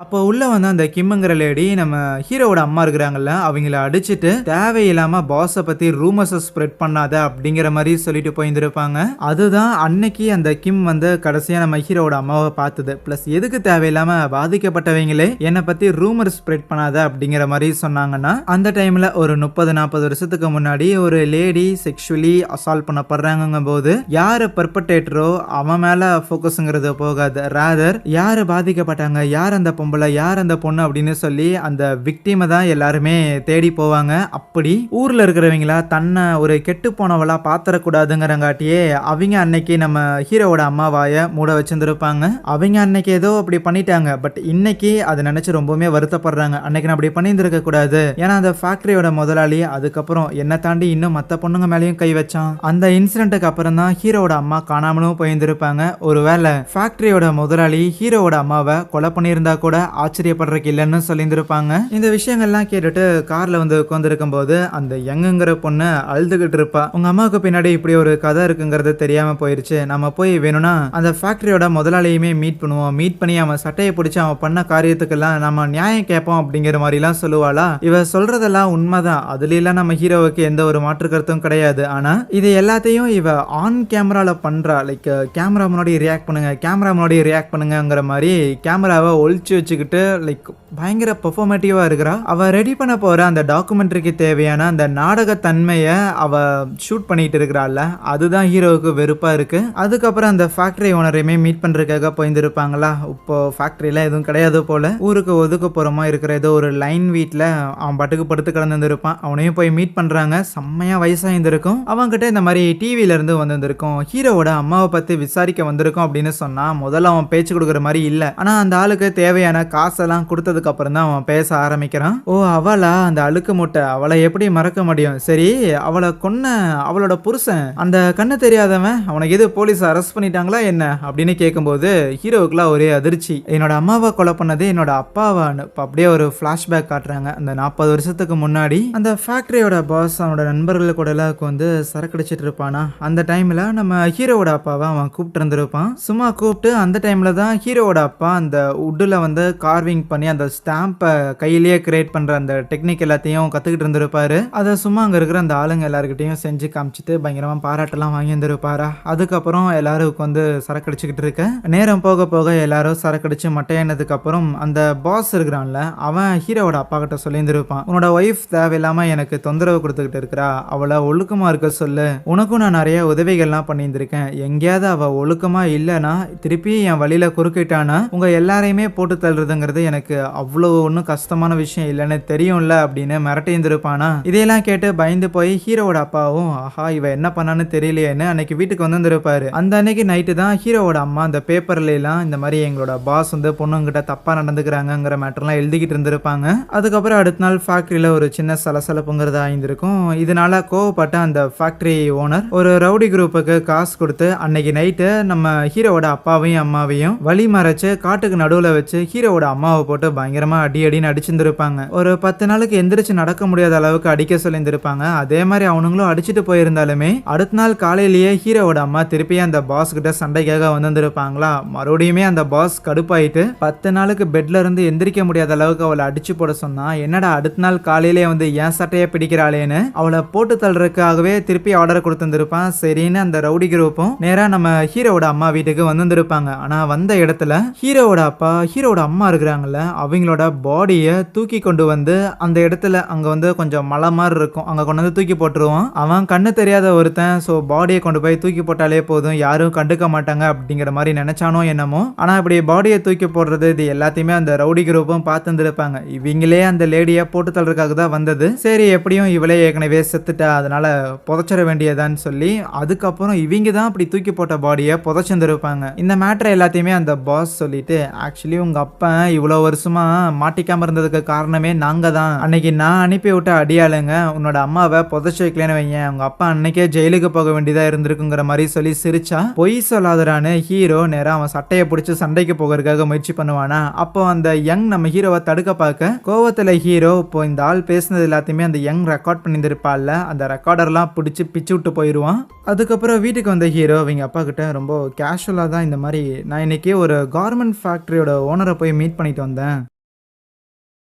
அப்போ உள்ள வந்து அந்த கிம்முங்கிற லேடி நம்ம ஹீரோவோட அம்மா இருக்கிறாங்கல்ல அவங்கள அடிச்சுட்டு தேவையில்லாம பாஸை பத்தி ரூமர்ஸை ஸ்ப்ரெட் பண்ணாத அப்படிங்கிற மாதிரி சொல்லிட்டு போயிருந்திருப்பாங்க. அதுதான் அன்னைக்கு அந்த கிம் வந்து கடைசியா நம்ம ஹீரோவோட அம்மாவை பார்த்தது. பிளஸ் எதுக்கு தேவையில்லாம பாதிக்கப்பட்டவங்களே என்னை பத்தி ரூமர் ஸ்ப்ரெட் பண்ணாத அப்படிங்கிற மாதிரி சொன்னாங்கன்னா அந்த டைம்ல ஒரு 30-40 வருஷத்துக்கு முன்னாடி ஒரு லேடி செக்ஷுவலி அசால்ட் பண்ணப்படுறாங்க போது யாரு பெர்பெட்ரேட்டரோ அவன் மேல போக்கஸ்ங்கிறது போகாது. ராதர் யாரு பாதிக்கப்பட்டாங்க, யார் அந்த யார் அந்த பொண்ணு அப்படின்னு சொல்லி அந்த விக்டிமை தான் எல்லாருமே தேடி போவாங்க. அப்படி ஊர்ல இருக்கிறவங்களா தன்னை ஒரு கெட்டு போனவளா பாத்திரக்கூடாதுங்கிறங்காட்டியே அவங்க அன்னைக்கு நம்ம ஹீரோவோட அம்மாவாய மூட வச்சிருந்திருப்பாங்க. அவங்க அன்னைக்கு ஏதோ அப்படி பண்ணிட்டாங்க. பட் இன்னைக்கு அதை நினைச்சு ரொம்பவுமே வருத்தப்படுறாங்க. அன்னைக்கு நான் அப்படி பண்ணியிருந்திருக்க கூடாது, ஏன்னா அந்த ஃபேக்டரியோட முதலாளி அதுக்கப்புறம் என்ன தாண்டி இன்னும் மற்ற பொண்ணுங்க மேலேயும் கை வச்சான். அந்த இன்சிடென்ட்டுக்கு அப்புறம் தான் ஹீரோவோட அம்மா காணாமலும் போயிருந்திருப்பாங்க. ஒருவேளை ஃபேக்டரியோட முதலாளி ஹீரோவோட அம்மாவை கொலை பண்ணியிருந்தா கூட ஆச்சரியப்படுறதுக்கு இல்லைன்னு சொல்லியிருந்திருப்பாங்க. இந்த விஷயங்கள்லாம் கேட்டுட்டு கார்ல வந்து உட்காந்துருக்கும் போது அந்த யங்குங்கிற பொண்ணு அழுதுகிட்டு இருப்பா. உங்க அம்மாவுக்கு பின்னாடி இப்படி ஒரு கதை இருக்குங்கிறது தெரியாம போயிருச்சு, நம்ம போய் வேணும்னா அந்த ஃபேக்டரியோட முதலாளியுமே மீட் பண்ணுவோம், மீட் பண்ணி அவன் சட்டையை பிடிச்சி அவன் பண்ண காரியத்துக்கெல்லாம் நம்ம நியாயம் கேட்போம் அப்படிங்கிற மாதிரி எல்லாம் சொல்லுவாளா. இவ சொல்றதெல்லாம் உண்மைதான், அதுல எல்லாம் நம்ம ஹீரோவுக்கு எந்த ஒரு மாற்று கருத்தும் கிடையாது. ஆனா இது எல்லாத்தையும் இவ ஆன் கேமரால பண்றா. லைக் கேமரா முன்னாடி ரியாக்ட் பண்ணுங்க, கேமரா முன்னாடி ரியாக்ட் பண்ணுங்கிற மாதிரி கேமராவை ஒழிச்சு வச்சுக்கிட்டு லைக் பயங்கர பெர்ஃபார்மேட்டிவா இருக்கிறா. அவ ரெடி பண்ண போற அந்த டாக்குமெண்ட்ரிக்கு தேவையான அந்த நாடக தன்மையை அவ ஷூட் பண்ணிட்டு இருக்கிறாள்ல, அதுதான் ஹீரோவுக்கு வெறுப்பா இருக்கு. அதுக்கப்புறம் அந்த ஃபேக்டரி ஓனரையுமே மீட் பண்றதுக்காக போயிருந்திருப்பாங்களா. இப்போ ஃபேக்டரியில எதுவும் கிடையாது போல, ஊருக்கு ஒதுக்குப்புறமா இருக்கிற ஏதோ ஒரு லைன் வீட்டில் அவன் பாட்டுக்கு படுத்து கிடந்துருப்பான். அவனையும் போய் மீட் பண்றாங்க. செம்மையா வயசாயிருந்திருக்கும். அவன்கிட்ட இந்த மாதிரி டிவில இருந்து வந்திருக்கும் ஹீரோவோட அம்மாவை பத்தி விசாரிக்க வந்திருக்கும் அப்படின்னு சொன்னா முதல்ல அவன் பேச்சு கொடுக்குற மாதிரி இல்ல. ஆனா அந்த ஆளுக்கு தேவையான காசெல்லாம் கொடுத்ததுக்கு அப்புறம் தான் அவன் பேச ஆரம்பிக்கிறான். ஓ அவளா அந்த அழுக்கு முட்டை, அவளை எப்படி மறக்க முடியும், சரி அவளை கொன்ன அவளோட புருஷன் அந்த கண்ணு தெரியாதவன் அவனுக்கு எது போலீஸ் அரெஸ்ட் பண்ணிட்டாங்களா என்ன அப்படின்னு கேட்கும்போது ஹீரோவுக்குலாம் ஒரே அதிர்ச்சி. என்னோட அம்மாவை கொலை பண்ணது என்னோட அப்பாவான்னு அப்படியே ஒரு பிளாஷ்பேக் காட்டுறாங்க. அந்த 40 வருஷத்துக்கு முன்னாடி அந்த ஃபேக்டரியோட பாஸ் அவனோட நண்பர்கள் கூட எல்லாம் வந்து சரக்கடிச்சிட்டு இருப்பானா. அந்த டைம்ல நம்ம ஹீரோவோட அப்பாவை அவன் கூப்பிட்டு இருந்திருப்பான். சும்மா கூப்பிட்டு அந்த டைம்ல தான் ஹீரோவோட அப்பா அந்த உட்டுல வந்து கார்விங் பண்ணி அந்த ஸ்டாம்பை கையிலேயே கிரியேட் பண்ற அந்த டெக்னிக் எல்லாத்தையும் கத்துக்கிட்டு இருந்திருப்பாரு. அதை சும்மா அங்க இருக்கிற அந்த ஆளுங்க எல்லாருக்கிட்டையும் செஞ்சு காமிச்சிட்டு பயங்கரமா பாராட்டெல்லாம் வாங்கி இருந்திருப்பாரா. அதுக்கப்புறம் எல்லாரும் வந்து சரக்கடிச்சுக்கிட்டு இருக்க நேரம் போக போக எல்லாரும் சரக்கடிச்சு மட்டையானதுக்கு அப்புறம் அந்த பாஸ் இருக்கிறான்ல அவன் ஹீரோவோட அப்பா கிட்ட சொல்லியிருந்திருப்பான், உன்னோட ஒய்ஃப் தேவையில்லாம எனக்கு தொந்தரவு கொடுத்துக்கிட்டு இருக்கிறா, அவளை ஒழுக்கமா இருக்க சொல்லு, உனக்கும் நான் நிறைய உதவிகள்லாம் பண்ணியிருந்திருக்கேன், எங்கேயாவது அவ ஒழுக்கமா இல்லைன்னா திருப்பி என் வழியில குறுக்கிட்டானா உங்க எல்லாரையுமே போட்டு தள்ளுறதுங்கிறது எனக்கு அவ்வளோ ஒன்றும் கஷ்டமான விஷயம் இல்லைன்னு தெரியும்ல அப்படின்னு மிரட்டியிருந்திருப்பானா. இதையெல்லாம் கேட்டு பயந்து போய் ஹீரோவோட அப்பாவும் ஆஹா இவ என்ன பண்ணான்னு தெரியலையேன்னு அன்னைக்கு வீட்டுக்கு வந்திருப்பாரு. அந்த அன்னைக்கு நைட்டு தான் ஹீரோவோட அம்மா அந்த பேப்பர்ல எல்லாம் இந்த மாதிரி எங்களோட பாஸ் வந்து பொண்ணுங்கிட்ட தப்பா நடந்துக்கிறாங்கிற மேட்டர்லாம் எழுதிக்கிட்டு இருந்திருப்பாங்க. அதுக்கப்புறம் அடுத்த நாள் ஃபேக்டரியில ஒரு சின்ன சலசலப்புங்கிறது ஆயிருந்திருக்கும். இதனால கோவப்பட்ட அந்த ஃபேக்டரி ஓனர் ஒரு ரவுடி குரூப்புக்கு காசு கொடுத்து அன்னைக்கு நைட்டு நம்ம ஹீரோவோட அப்பாவையும் அம்மாவையும் வழி மறைச்சு காட்டுக்கு நடுவில் வச்சு ஹீரோவோட அம்மாவை போட்டு பயங்கரமா அடின்னு அடிச்சிருந்திருப்பாங்க. ஒரு 10 நாளுக்கு எந்திரிச்சு நடக்க முடியாத அளவுக்கு அடிக்க சொல்லியிருந்திருப்பாங்க. அதே மாதிரி அவனுங்களும் அடிச்சுட்டு போயிருந்தாலுமே அடுத்த நாள் காலையிலேயே ஹீரோவோட அம்மா திருப்பி அந்த பாஸ் கிட்ட சண்டைக்காக வந்திருப்பாங்களா. மறுபடியுமே அந்த பாஸ் கடுப்பாயிட்டு 10 நாளுக்கு பெட்ல இருந்து எந்திரிக்க முடியாத அளவுக்கு அவளை அடிச்சு போட சொன்னா, என்னடா அடுத்த நாள் காலையிலே வந்து ஏன் சட்டையை பிடிக்கிறாளேன்னு அவளை போட்டு தள்ளுறதுக்காகவே திருப்பி ஆர்டர் கொடுத்துருப்பான். சரின்னு அந்த ரவுடி குரூப்பும் நேரா நம்ம ஹீரோவோட அம்மா வீட்டுக்கு வந்திருப்பாங்க. ஆனா வந்த இடத்துல ஹீரோவோட அப்பா ஹீரோவோட அம்மா இருக்கிறாங்கல்ல அவங்க அவங்களோட பாடிய தூக்கி கொண்டு வந்து அந்த இடத்துல அங்க வந்து கொஞ்சம் மலை மாதிரி இருக்கும், அங்க கொண்டு வந்து தூக்கி போட்டுருவான். அவன் கண்ணு தெரியாத ஒருத்தன், சோ பாடியை கொண்டு போய் தூக்கி போட்டாலே போதும், யாரும் கண்டுக்க மாட்டாங்க அப்படிங்கிற மாதிரி நினைச்சானோ என்னமோ. ஆனா இப்படி பாடியை தூக்கி போடுறது இது எல்லாத்தையுமே அந்த ரவுடி குரூப்பும் பார்த்துருப்பாங்க. இவங்களே அந்த லேடியை போட்டு தள்ளுறதுக்காக தான் வந்தது. சரி எப்படியும் இவளே ஏற்கனவே செத்துட்டா, அதனால புதைச்சிட வேண்டியதான்னு சொல்லி அதுக்கப்புறம் இவங்க தான் அப்படி தூக்கி போட்ட பாடியை புதைச்சிருப்பாங்க. இந்த மேட்டரை எல்லாத்தையுமே அந்த பாஸ் சொல்லிட்டு, ஆக்சுவலி உங்க அப்பா இவ்வளவு வருஷமா மாட்டிக்காம இருந்ததுக்கு காரணமே நாங்க தான். அன்னைக்கு நான் அனுப்பி விட்ட அடியாளுங்க உன்னோட அம்மாவை புதைச்சு வைக்கலன்னு வைங்க, உங்க அப்பா அன்னைக்கே ஜெயிலுக்கு போக வேண்டியதா இருந்திருக்குங்கிற மாதிரி சொல்லி சிரிச்சா. பொய் சொல்லாதரான்னு ஹீரோ நேரா அவன் சட்டையை பிடிச்சு சண்டைக்கு போகிறதுக்காக முயற்சி பண்ணுவானா. அப்போ அந்த யங் நம்ம ஹீரோவை தடுக்க பார்க்க கோவத்துல ஹீரோ இப்போ இந்த ஆள் பேசுனது எல்லாத்தையுமே அந்த யங் ரெக்கார்ட் பண்ணியிருப்பாள்ல, அந்த ரெக்கார்டர்லாம் பிடிச்சி பிச்சு விட்டு போயிடுவான். அதுக்கப்புறம் வீட்டுக்கு வந்த ஹீரோ அவங்க அப்பா கிட்ட ரொம்ப கேஷுவலாக தான் இந்த மாதிரி, நான் இன்னைக்கு ஒரு கார்மெண்ட் ஃபேக்ட்ரியோட ஓனரை போய் மீட் பண்ணிட்டு வந்தேன்,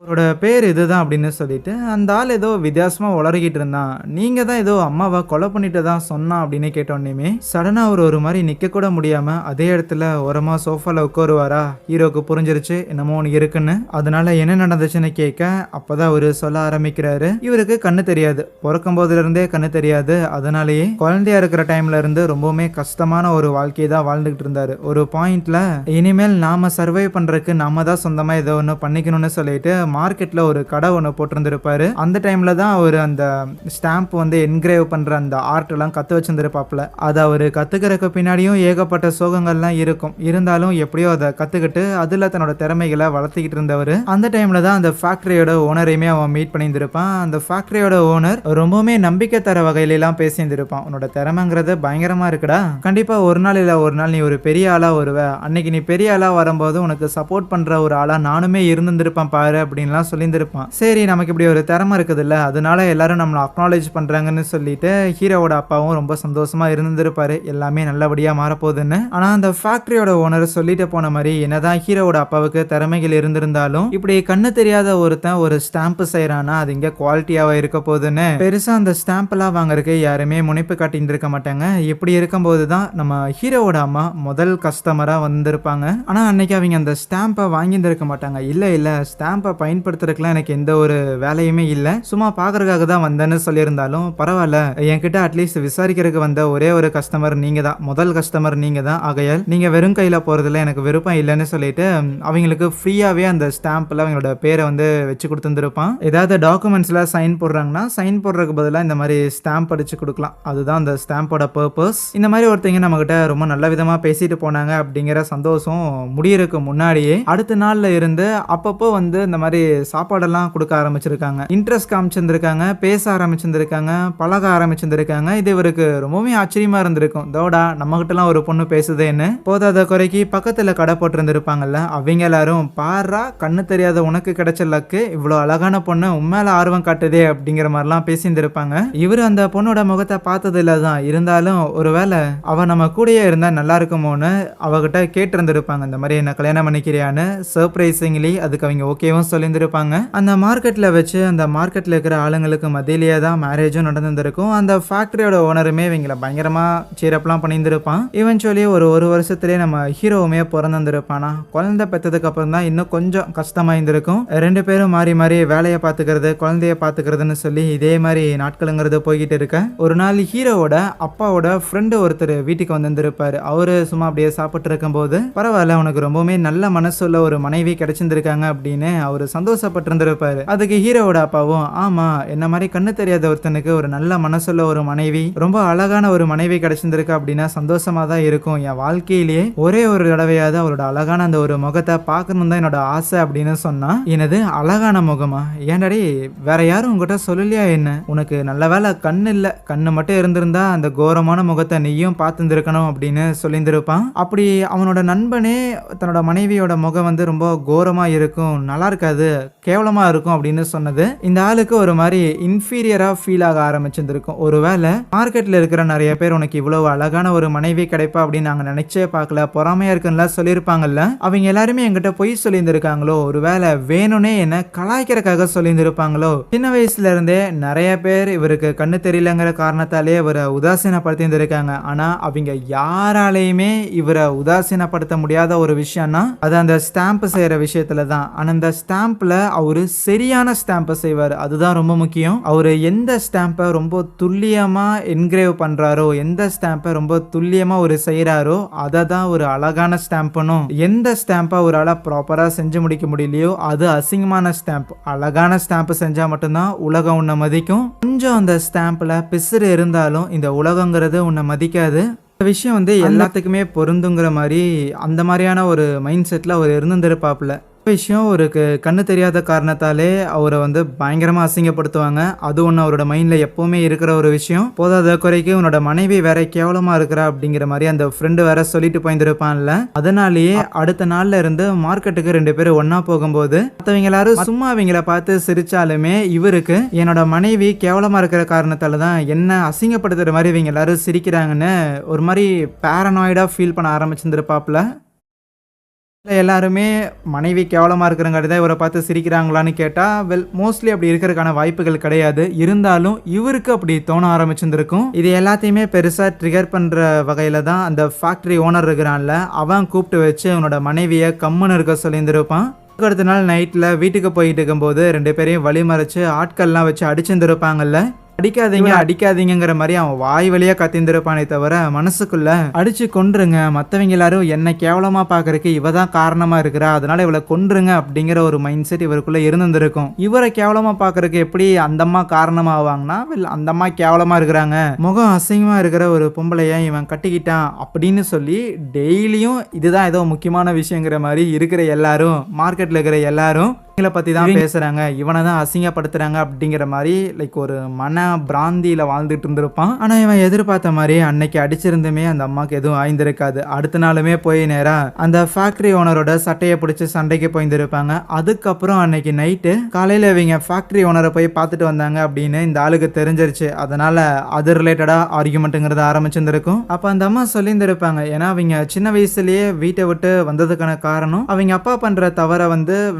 அவரோட பேர் இதுதான் அப்படின்னு சொல்லிட்டு அந்த ஆள் ஏதோ வித்தியாசமா உளறிக்கிட்டு இருந்தான். நீங்க தான் ஏதோ அம்மாவை கொலை பண்ணிட்டு தான் சொன்னான் அப்படின்னு கேட்டோன்னே சடனா அவர் ஒரு மாதிரி நிக்க கூட முடியாம அதே இடத்துல ஓரமா சோஃபால உட்காருவாரா. ஹீரோக்கு புரிஞ்சிருச்சு என்னமோ ஒன்று இருக்குன்னு. அதனால என்ன நடந்துச்சுன்னு கேட்க அப்பதான் அவரு சொல்ல ஆரம்பிக்கிறாரு. இவருக்கு கண்ணு தெரியாது, பிறக்கும் போதுல இருந்தே கண்ணு தெரியாது. அதனாலேயே குழந்தையா இருக்கிற டைம்ல இருந்து ரொம்பவுமே கஷ்டமான ஒரு வாழ்க்கையை தான் வாழ்ந்துகிட்டு இருந்தாரு. ஒரு பாயிண்ட்ல இனிமேல் நாம சர்வை பண்றதுக்கு நாம தான் சொந்தமா ஏதோ ஒன்று பண்ணிக்கணும்னு சொல்லிட்டு மார்க்கெட்ல ஒரு கடை ஒன்று போட்டிருந்திருப்பாரு. அந்த டைம்ல தான் அவர் அந்த ஸ்டாம்ப் வந்து என்கிரேவ் பண்ற அந்த ஆர்ட் எல்லாம் கத்து வச்சிருந்திருப்பாப்ல. அதை அவர் கத்துக்கிறதுக்கு பின்னாடியும் ஏகப்பட்ட சோகங்கள்லாம் இருக்கும். இருந்தாலும் எப்படியோ அதை கத்துக்கிட்டு அதுல தன்னோட திறமைகளை வளர்த்துக்கிட்டு இருந்தவர். அந்த டைம்ல தான் அந்த ஃபேக்டரியோட ஓனரையுமே அவன் மீட் பண்ணியிருந்திருப்பான். அந்த ஃபேக்டரியோட ஓனர் ரொம்பவுமே நம்பிக்கை தர வகையில எல்லாம் பேசியிருந்திருப்பான். உன்னோட திறமைங்கிறது பயங்கரமா இருக்குடா, கண்டிப்பா ஒரு நாள் இல்ல ஒரு நாள் நீ ஒரு பெரிய ஆளா வருவ, அன்னைக்கு நீ பெரிய ஆளா வரும்போது உனக்கு சப்போர்ட் பண்ற ஒரு ஆளா நானுமே இருந்திருப்பேன் பாரு அப்படின்லாம் சொல்லியிருந்திருப்பான். சரி நமக்கு இப்படி ஒரு திறமை இருக்குது இல்ல, அதனால எல்லாரும் நம்மளை அக்னாலேஜ் பண்றாங்கன்னு சொல்லிட்டு ஹீரோவோட அப்பாவும் ரொம்ப சந்தோஷமா இருந்திருப்பாரு, எல்லாமே நல்லபடியா மாறப்போகுதுன்னு. ஆனா அந்த ஃபேக்டரியோட ஓனர் சொல்லிட்டு போன மாதிரி என்னதான் ஹீரோவோட அப்பாவுக்கு திறமைகள் இருந்திருந்தாலும் இப்படி கண்ணு தெரியாத ஒருத்தன் ஒரு ஸ்டாம்ப் செய்யறானா அது இங்க குவாலிட்டியாவா இருக்க போகுதுன்னு பெருசா அந்த ஸ்டாம்ப் எல்லாம் வாங்குறதுக்கு யாருமே முனைப்பு காட்டிட்டு இருக்க மாட்டாங்க. இப்படி இருக்கும்போது தான் நம்ம ஹீரோவோட அம்மா முதல் கஸ்டமரா வந்திருப்பாங்க. ஆனா அன்னைக்கு அவங்க அந்த ஸ்டாம்பை வாங்கியிருந்திருக்க மாட்டாங்க. இல்ல ஸ்டாம்பை பயன்படுத்துறதுக்குலாம் எனக்கு எந்த ஒரு வேலையுமே இல்லை, சும்மா பார்க்கறதுக்காக தான் வந்தேன்னு சொல்லியிருந்தாலும் பரவாயில்ல, என்கிட்ட அட்லீஸ்ட் விசாரிக்கிறதுக்கு வந்த ஒரே ஒரு கஸ்டமர் நீங்க தான், முதல் கஸ்டமர் நீங்க தான், ஆகையால் நீங்க வெறும் கையில போறதுல எனக்கு விருப்பம் இல்லைன்னு சொல்லிட்டு அவங்களுக்கு ஃப்ரீயாவே அந்த ஸ்டாம்ப்ல அவங்களோட பேரை வந்து வச்சு கொடுத்துருப்பான். ஏதாவது டாக்குமெண்ட்ஸ்ல சைன் போடுறாங்கன்னா சைன் போடுறதுக்கு பதிலாக இந்த மாதிரி ஸ்டாம்ப் அடிச்சு கொடுக்கலாம், அதுதான் அந்த ஸ்டாம்போட பர்பஸ். இந்த மாதிரி ஒருத்தங்க நம்ம கிட்ட ரொம்ப நல்ல விதமா பேசிட்டு போனாங்க அப்படிங்கிற சந்தோஷம் முடியறதுக்கு முன்னாடியே அடுத்த நாள்ல இருந்து அப்பப்போ வந்து இந்த மாதிரி சாப்பாடெல்லாம் கொடுக்க ஆரம்பிச்சிருக்காங்க. இன்ட்ரெஸ்ட் காமிச்சிருந்திருக்காங்க, பேச ஆரம்பிச்சிருந்திருக்காங்க, பழக ஆரம்பிச்சிருந்திருக்காங்க. இது இவருக்கு ரொம்பவே ஆச்சரியமா இருந்திருக்கும். தோடா நம்ம கிட்டலாம் ஒரு பொண்ணு பேசுதேன்னு. போதாத குறைக்கு பக்கத்துல கடை போட்டிருந்திருப்பாங்கல்ல அவங்க எல்லாரும் பாரா கண்ணு தெரியாத உனக்கு கிடைச்ச லக்கு, இவ்வளோ அழகான பொண்ணு உண்மையில ஆர்வம் காட்டுதே அப்படிங்கிற மாதிரிலாம் பேசியிருந்திருப்பாங்க. இவரு அந்த பொண்ணோட முகத்தை பார்த்தது இல்லதான், இருந்தாலும் ஒருவேளை அவ நம்ம கூடயே இருந்தா நல்லா இருக்குமோன்னு அவகிட்ட கேட்டிருந்திருப்பாங்க இந்த மாதிரி என்ன கல்யாணம் பண்ணிக்கிறியான்னு. சர்ப்ரைசிங்லி அதுக்கு அவங்க ஓகேவும் சொல்லியிருந்திருப்பாங்க. அந்த மார்க்கெட்ல வச்சு அந்த மார்க்கெட்ல இருக்கிற ஆளுங்களுக்கு மத்தியிலேயே தான் மேரேஜும் நடந்திருக்கும். அந்த ஃபேக்டரியோட ஓனருமே இவங்களை பயங்கரமா சீரப்லாம் பண்ணியிருந்திருப்பான். இவென்ச்சுவலி ஒரு வருஷத்துலேயே நம்ம ஹீரோவுமே பிறந்திருப்பானா. குழந்தை பெற்றதுக்கு அப்புறம் தான் இன்னும் கொஞ்சம் கஷ்டமா இருந்திருக்கும். ரெண்டு பேரும் மாறி மாறி வேலையை பார்த்துக்கிறது குழந்தைய பார்த்துக்கிறதுன்னு சொல்லி இதே மாதிரி நாட்களுங்கிறது போய்கிட்டு இருக்க ஒரு நாள் ஹீரோவோட அப்பாவோட ஃப்ரெண்டு ஒருத்தர் வீட்டுக்கு வந்திருப்பாரு. அவரு சும்மா அப்படியே சாப்பிட்டு இருக்கும் போது பரவாயில்ல உனக்கு ரொம்பவுமே நல்ல மனசுள்ள ஒரு மனைவி கிடைச்சிருந்திருக்காங்க அப்படின்னு அவரு சந்தோஷப்பட்டிருந்திருப்பாரு. அதுக்கு ஹீரோவோட அப்பாவும் ஆமா என்ன மாதிரி கண்ணு தெரியாத ஒருத்தனுக்கு ஒரு நல்ல மனசுள்ள ஒரு மனைவி, ரொம்ப அழகான ஒரு மனைவி கிடைச்சிருந்திருக்கா அப்படின்னா சந்தோஷமா தான் இருக்கும், என் வாழ்க்கையிலேயே ஒரே ஒரு தடவையாவது அவரோட அழகான அந்த ஒரு முகத்தை பார்க்கணும் தான் என்னோட ஆசை அப்படின்னு சொன்னா. எனது அழகான முகமா, ஏன்டாடி வேற யாரும் உங்ககிட்ட சொல்லலையா என்ன, உனக்கு நல்ல வேலை கண்ணு இல்ல, கண்ணு மட்டும் இருந்திருந்தா அந்த கோரமான முகத்தை நீயும் பார்த்துருக்கணும் அப்படின்னு சொல்லியிருந்திருப்பான். அப்படி அவனோட நண்பனே தன்னோட மனைவியோட முகம் வந்து ரொம்ப கோரமா இருக்கும், நல்லா இருக்காது பார்க்குறது கேவலமா இருக்கும் அப்படின்னு சொன்னது இந்த ஆளுக்கு ஒரு மாதிரி இன்ஃபீரியரா ஃபீல் ஆக ஆரம்பிச்சிருந்திருக்கும். ஒருவேளை மார்க்கெட்ல இருக்கிற நிறைய பேர் உனக்கு இவ்வளவு அழகான ஒரு மனைவி கிடைப்பா அப்படின்னு நாங்க நினைச்சே பார்க்கல, பொறாமையா இருக்குன்னு சொல்லியிருப்பாங்கல்ல, அவங்க எல்லாருமே என்கிட்ட பொய் சொல்லியிருந்திருக்காங்களோ, ஒருவேளை வேணும்னே என்ன கலாய்க்கிறதுக்காக சொல்லியிருந்திருப்பாங்களோ. சின்ன வயசுல இருந்தே நிறைய பேர் இவருக்கு கண்ணு தெரியலங்கிற காரணத்தாலே இவரை உதாசீனப்படுத்தி இருந்திருக்காங்க. ஆனா அவங்க யாராலையுமே இவரை உதாசீனப்படுத்த முடியாத ஒரு விஷயம்னா அது அந்த ஸ்டாம்ப் செய்யற விஷயத்துல தான். ஆனா அந்த ஸ்டாம்ப்ல அவரு சரியான ஸ்டாம்பை செய்வார், அதுதான் ரொம்ப முக்கியம். அவரு எந்த ஸ்டாம்பை ரொம்ப துல்லியமா என்கிரேவ் பண்றாரோ, எந்த ஸ்டாம்பை ரொம்ப துல்லியமா ஒரு செய்யறாரோ அதை தான் ஒரு அழகான ஸ்டாம்பனும். எந்த ஸ்டாம்பை ஒரு ஆளா ப்ராப்பரா செஞ்சு முடிக்க முடியலையோ அது அசிங்கமான ஸ்டாம்ப். அழகான ஸ்டாம்ப் செஞ்சா மட்டும்தான் உலகம் உன்னை மதிக்கும். கொஞ்சம் அந்த ஸ்டாம்ப்ல பிசுறு இருந்தாலும் இந்த உலகங்கிறது உன்னை மதிக்காது. இந்த விஷயம் எல்லாத்துக்குமே பொருந்துங்கிற மாதிரி அந்த மாதிரியான ஒரு மைண்ட் செட்டில் அவர் இருந்திருப்பாப்புல. விஷயம் அவருக்கு கண்ணு தெரியாத காரணத்தாலே அவரை பயங்கரமா அசிங்கப்படுத்துவாங்க. அது ஒன்று அவரோட மைண்ட்ல எப்பவுமே இருக்கிற ஒரு விஷயம். போதாத குறைக்கு உன்னோட மனைவி வேற கேவலமா இருக்கிறா அப்படிங்கிற மாதிரி அந்த ஃப்ரெண்டு வேற சொல்லிட்டு போயிருப்பான்ல. அதனாலேயே அடுத்த நாள்ல இருந்து மார்க்கெட்டுக்கு 2 பேரும் ஒன்னா போகும்போது மற்றவங்க எல்லாரும் சும்மா அவங்கள பார்த்து சிரிச்சாலுமே இவருக்கு என்னோட மனைவி கேவலமா இருக்கிற காரணத்தால தான் என்ன அசிங்கப்படுத்துற மாதிரி இவங்க எல்லாரும் சிரிக்கிறாங்கன்னு ஒரு மாதிரி பேரனாய்டா ஃபீல் பண்ண ஆரம்பிச்சிருந்திருப்பாப்ல. எல்லாருமே மனைவி கேவலமாக இருக்கிறங்காட்டி தான் இவரை பார்த்து சிரிக்கிறாங்களான்னு கேட்டால் மோஸ்ட்லி அப்படி இருக்கிறதுக்கான வாய்ப்புகள் கிடையாது. இருந்தாலும் இவருக்கு அப்படி தோண ஆரம்பிச்சிருந்திருக்கும். இது எல்லாத்தையுமே பெருசாக ட்ரிகர் பண்ணுற வகையில் தான் அந்த ஃபேக்ட்ரி ஓனர் இருக்கிறான்ல, அவன் கூப்பிட்டு வச்சு அவனோட மனைவியை கம்முன்னு இருக்க சொல்லியிருந்திருப்பான். அடுத்த நாள் நைட்டில் வீட்டுக்கு போயிட்டு இருக்கும்போது 2 பேரையும் வழிமறைச்சு ஆட்கள்லாம் வச்சு அடிச்சிருந்துருப்பாங்கல்ல. அடிக்காதீங்க அடிக்காதீங்கிற மாதிரி அவன் வாய் வழியா கத்திந்திருப்பானே தவிர மனசுக்குள்ள அடிச்சு கொன்றுங்க, மற்றவங்க எல்லாரும் என்ன கேவலமா பாக்குறதுக்கு இவ தான் காரணமா இருக்கிறா, அதனால இவளை கொன்றுங்க அப்படிங்கிற ஒரு மைண்ட் செட் இவருக்குள்ள இருந்திருக்கும். இவரை கேவலமா பாக்குறதுக்கு எப்படி அந்த அம்மா காரணமா ஆவாங்கன்னா, அந்த அம்மா கேவலமா இருக்கிறாங்க, முகம் அசிங்கமா இருக்கிற ஒரு பொம்பளைய இவன் கட்டிக்கிட்டான் அப்படின்னு சொல்லி டெய்லியும் இதுதான் ஏதோ முக்கியமான விஷயங்கிற மாதிரி இருக்கிற எல்லாரும், மார்க்கெட்ல இருக்கிற எல்லாரும் பத்தி தான் பேசுறாங்க, இவனை தான் அசிங்கப்படுத்துறாங்க அப்படிங்கிற மாதிரி லைக் ஒரு மன பிராந்தியில வாழ்ந்துட்டு இருந்திருப்பான். ஆனா இவன் எதிர்பார்த்த மாதிரி அன்னைக்கு அடிச்சிருந்துமே அந்த அம்மாக்கு எதுவும் ஆய்ந்திருக்காது. அடுத்த நாளுமே போய் நேரா அந்த ஃபேக்டரி ஓனரோட சட்டையை பிடிச்சி சண்டைக்கு போயிருந்திருப்பாங்க. அதுக்கப்புறம் அன்னைக்கு நைட்டு காலையில இவங்க ஃபேக்டரி ஓனரை போய் பார்த்துட்டு வந்தாங்க அப்படின்னு இந்த ஆளுக்கு தெரிஞ்சிருச்சு. அதனால அது ரிலேட்டடா ஆர்குமெண்ட்டுங்கிறது ஆரம்பிச்சிருந்திருக்கும். அப்ப அந்த அம்மா சொல்லியிருந்திருப்பாங்க, ஏன்னா அவங்க சின்ன வயசுலயே வீட்டை விட்டு வந்ததுக்கான காரணம் அவங்க அப்பா பண்ற தவற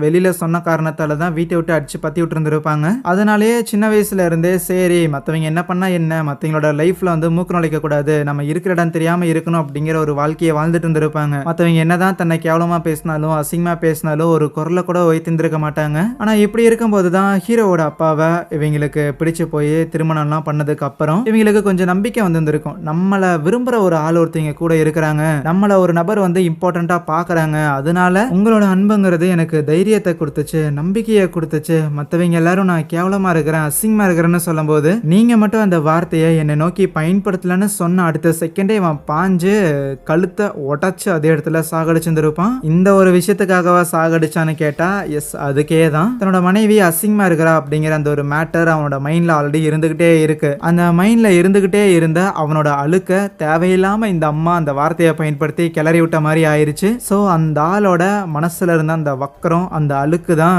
வெளியில சொன்ன காரணத்தால தான் வீட்டை விட்டு அடிச்சு பத்தி விட்டு இருந்திருப்பாங்க. அதனாலேயே சின்ன வயசுல இருந்தே சரி மற்றவங்க என்ன பண்ணா என்ன, மற்றவங்களோட லைஃப்ல மூக்கு நுழைக்க கூடாது, நம்ம இருக்கிற இடம் தெரியாம இருக்கணும் அப்படிங்கிற ஒரு வாழ்க்கையை வாழ்ந்துட்டு இருந்திருப்பாங்க. மற்றவங்க என்னதான் தன்னை கேவலமா பேசினாலும் அசிங்கமா பேசினாலும் ஒரு குரலை கூட வைத்திருந்திருக்க மாட்டாங்க. ஆனா இப்படி இருக்கும்போது தான் ஹீரோவோட அப்பாவை இவங்களுக்கு பிடிச்சு போய் திருமணம்லாம் பண்ணதுக்கு அப்புறம் இவங்களுக்கு கொஞ்சம் நம்பிக்கை வந்திருக்கும். நம்மளை விரும்புற ஒரு ஆள் ஒருத்தங்க கூட இருக்கிறாங்க, நம்மள ஒரு நபர் இம்பார்ட்டண்டா பாக்குறாங்க, அதனால உங்களோட அன்புங்கிறது எனக்கு தைரியத்தை கொடுத்துச்சு, நம்பிக்கையை கொடுத்துச்சு. மற்றவங்க எல்லாரும் நான் கேவலமா இருக்கிறேன் அசிங்கமா இருக்கிறேன்னு சொல்லும் போது நீங்க மட்டும் அந்த வார்த்தையை என்னை நோக்கி பயன்படுத்தலன்னு சொன்ன அடுத்த செகண்டே இவன் பாஞ்சு கழுத்தை உடைச்சு அதே இடத்துல சாகடிச்சிருந்திருப்பான். இந்த ஒரு விஷயத்துக்காகவா சாகடிச்சான்னு கேட்டா எஸ், அதுக்கே தான். தன்னோட மனைவி அசிங்கமா இருக்கிறா அப்படிங்கிற அந்த ஒரு மேட்டர் அவனோட மைண்ட்ல ஆல்ரெடி இருந்துகிட்டே இருக்கு. அந்த மைண்ட்ல இருந்துகிட்டே இருந்த அவனோட அழுக்க தேவையில்லாம இந்த அம்மா அந்த வார்த்தையை பயன்படுத்தி கிளறி விட்ட மாதிரி ஆயிருச்சு. ஸோ அந்த ஆளோட மனசுல இருந்த அந்த வக்கரம் அந்த அழுக்கு தான்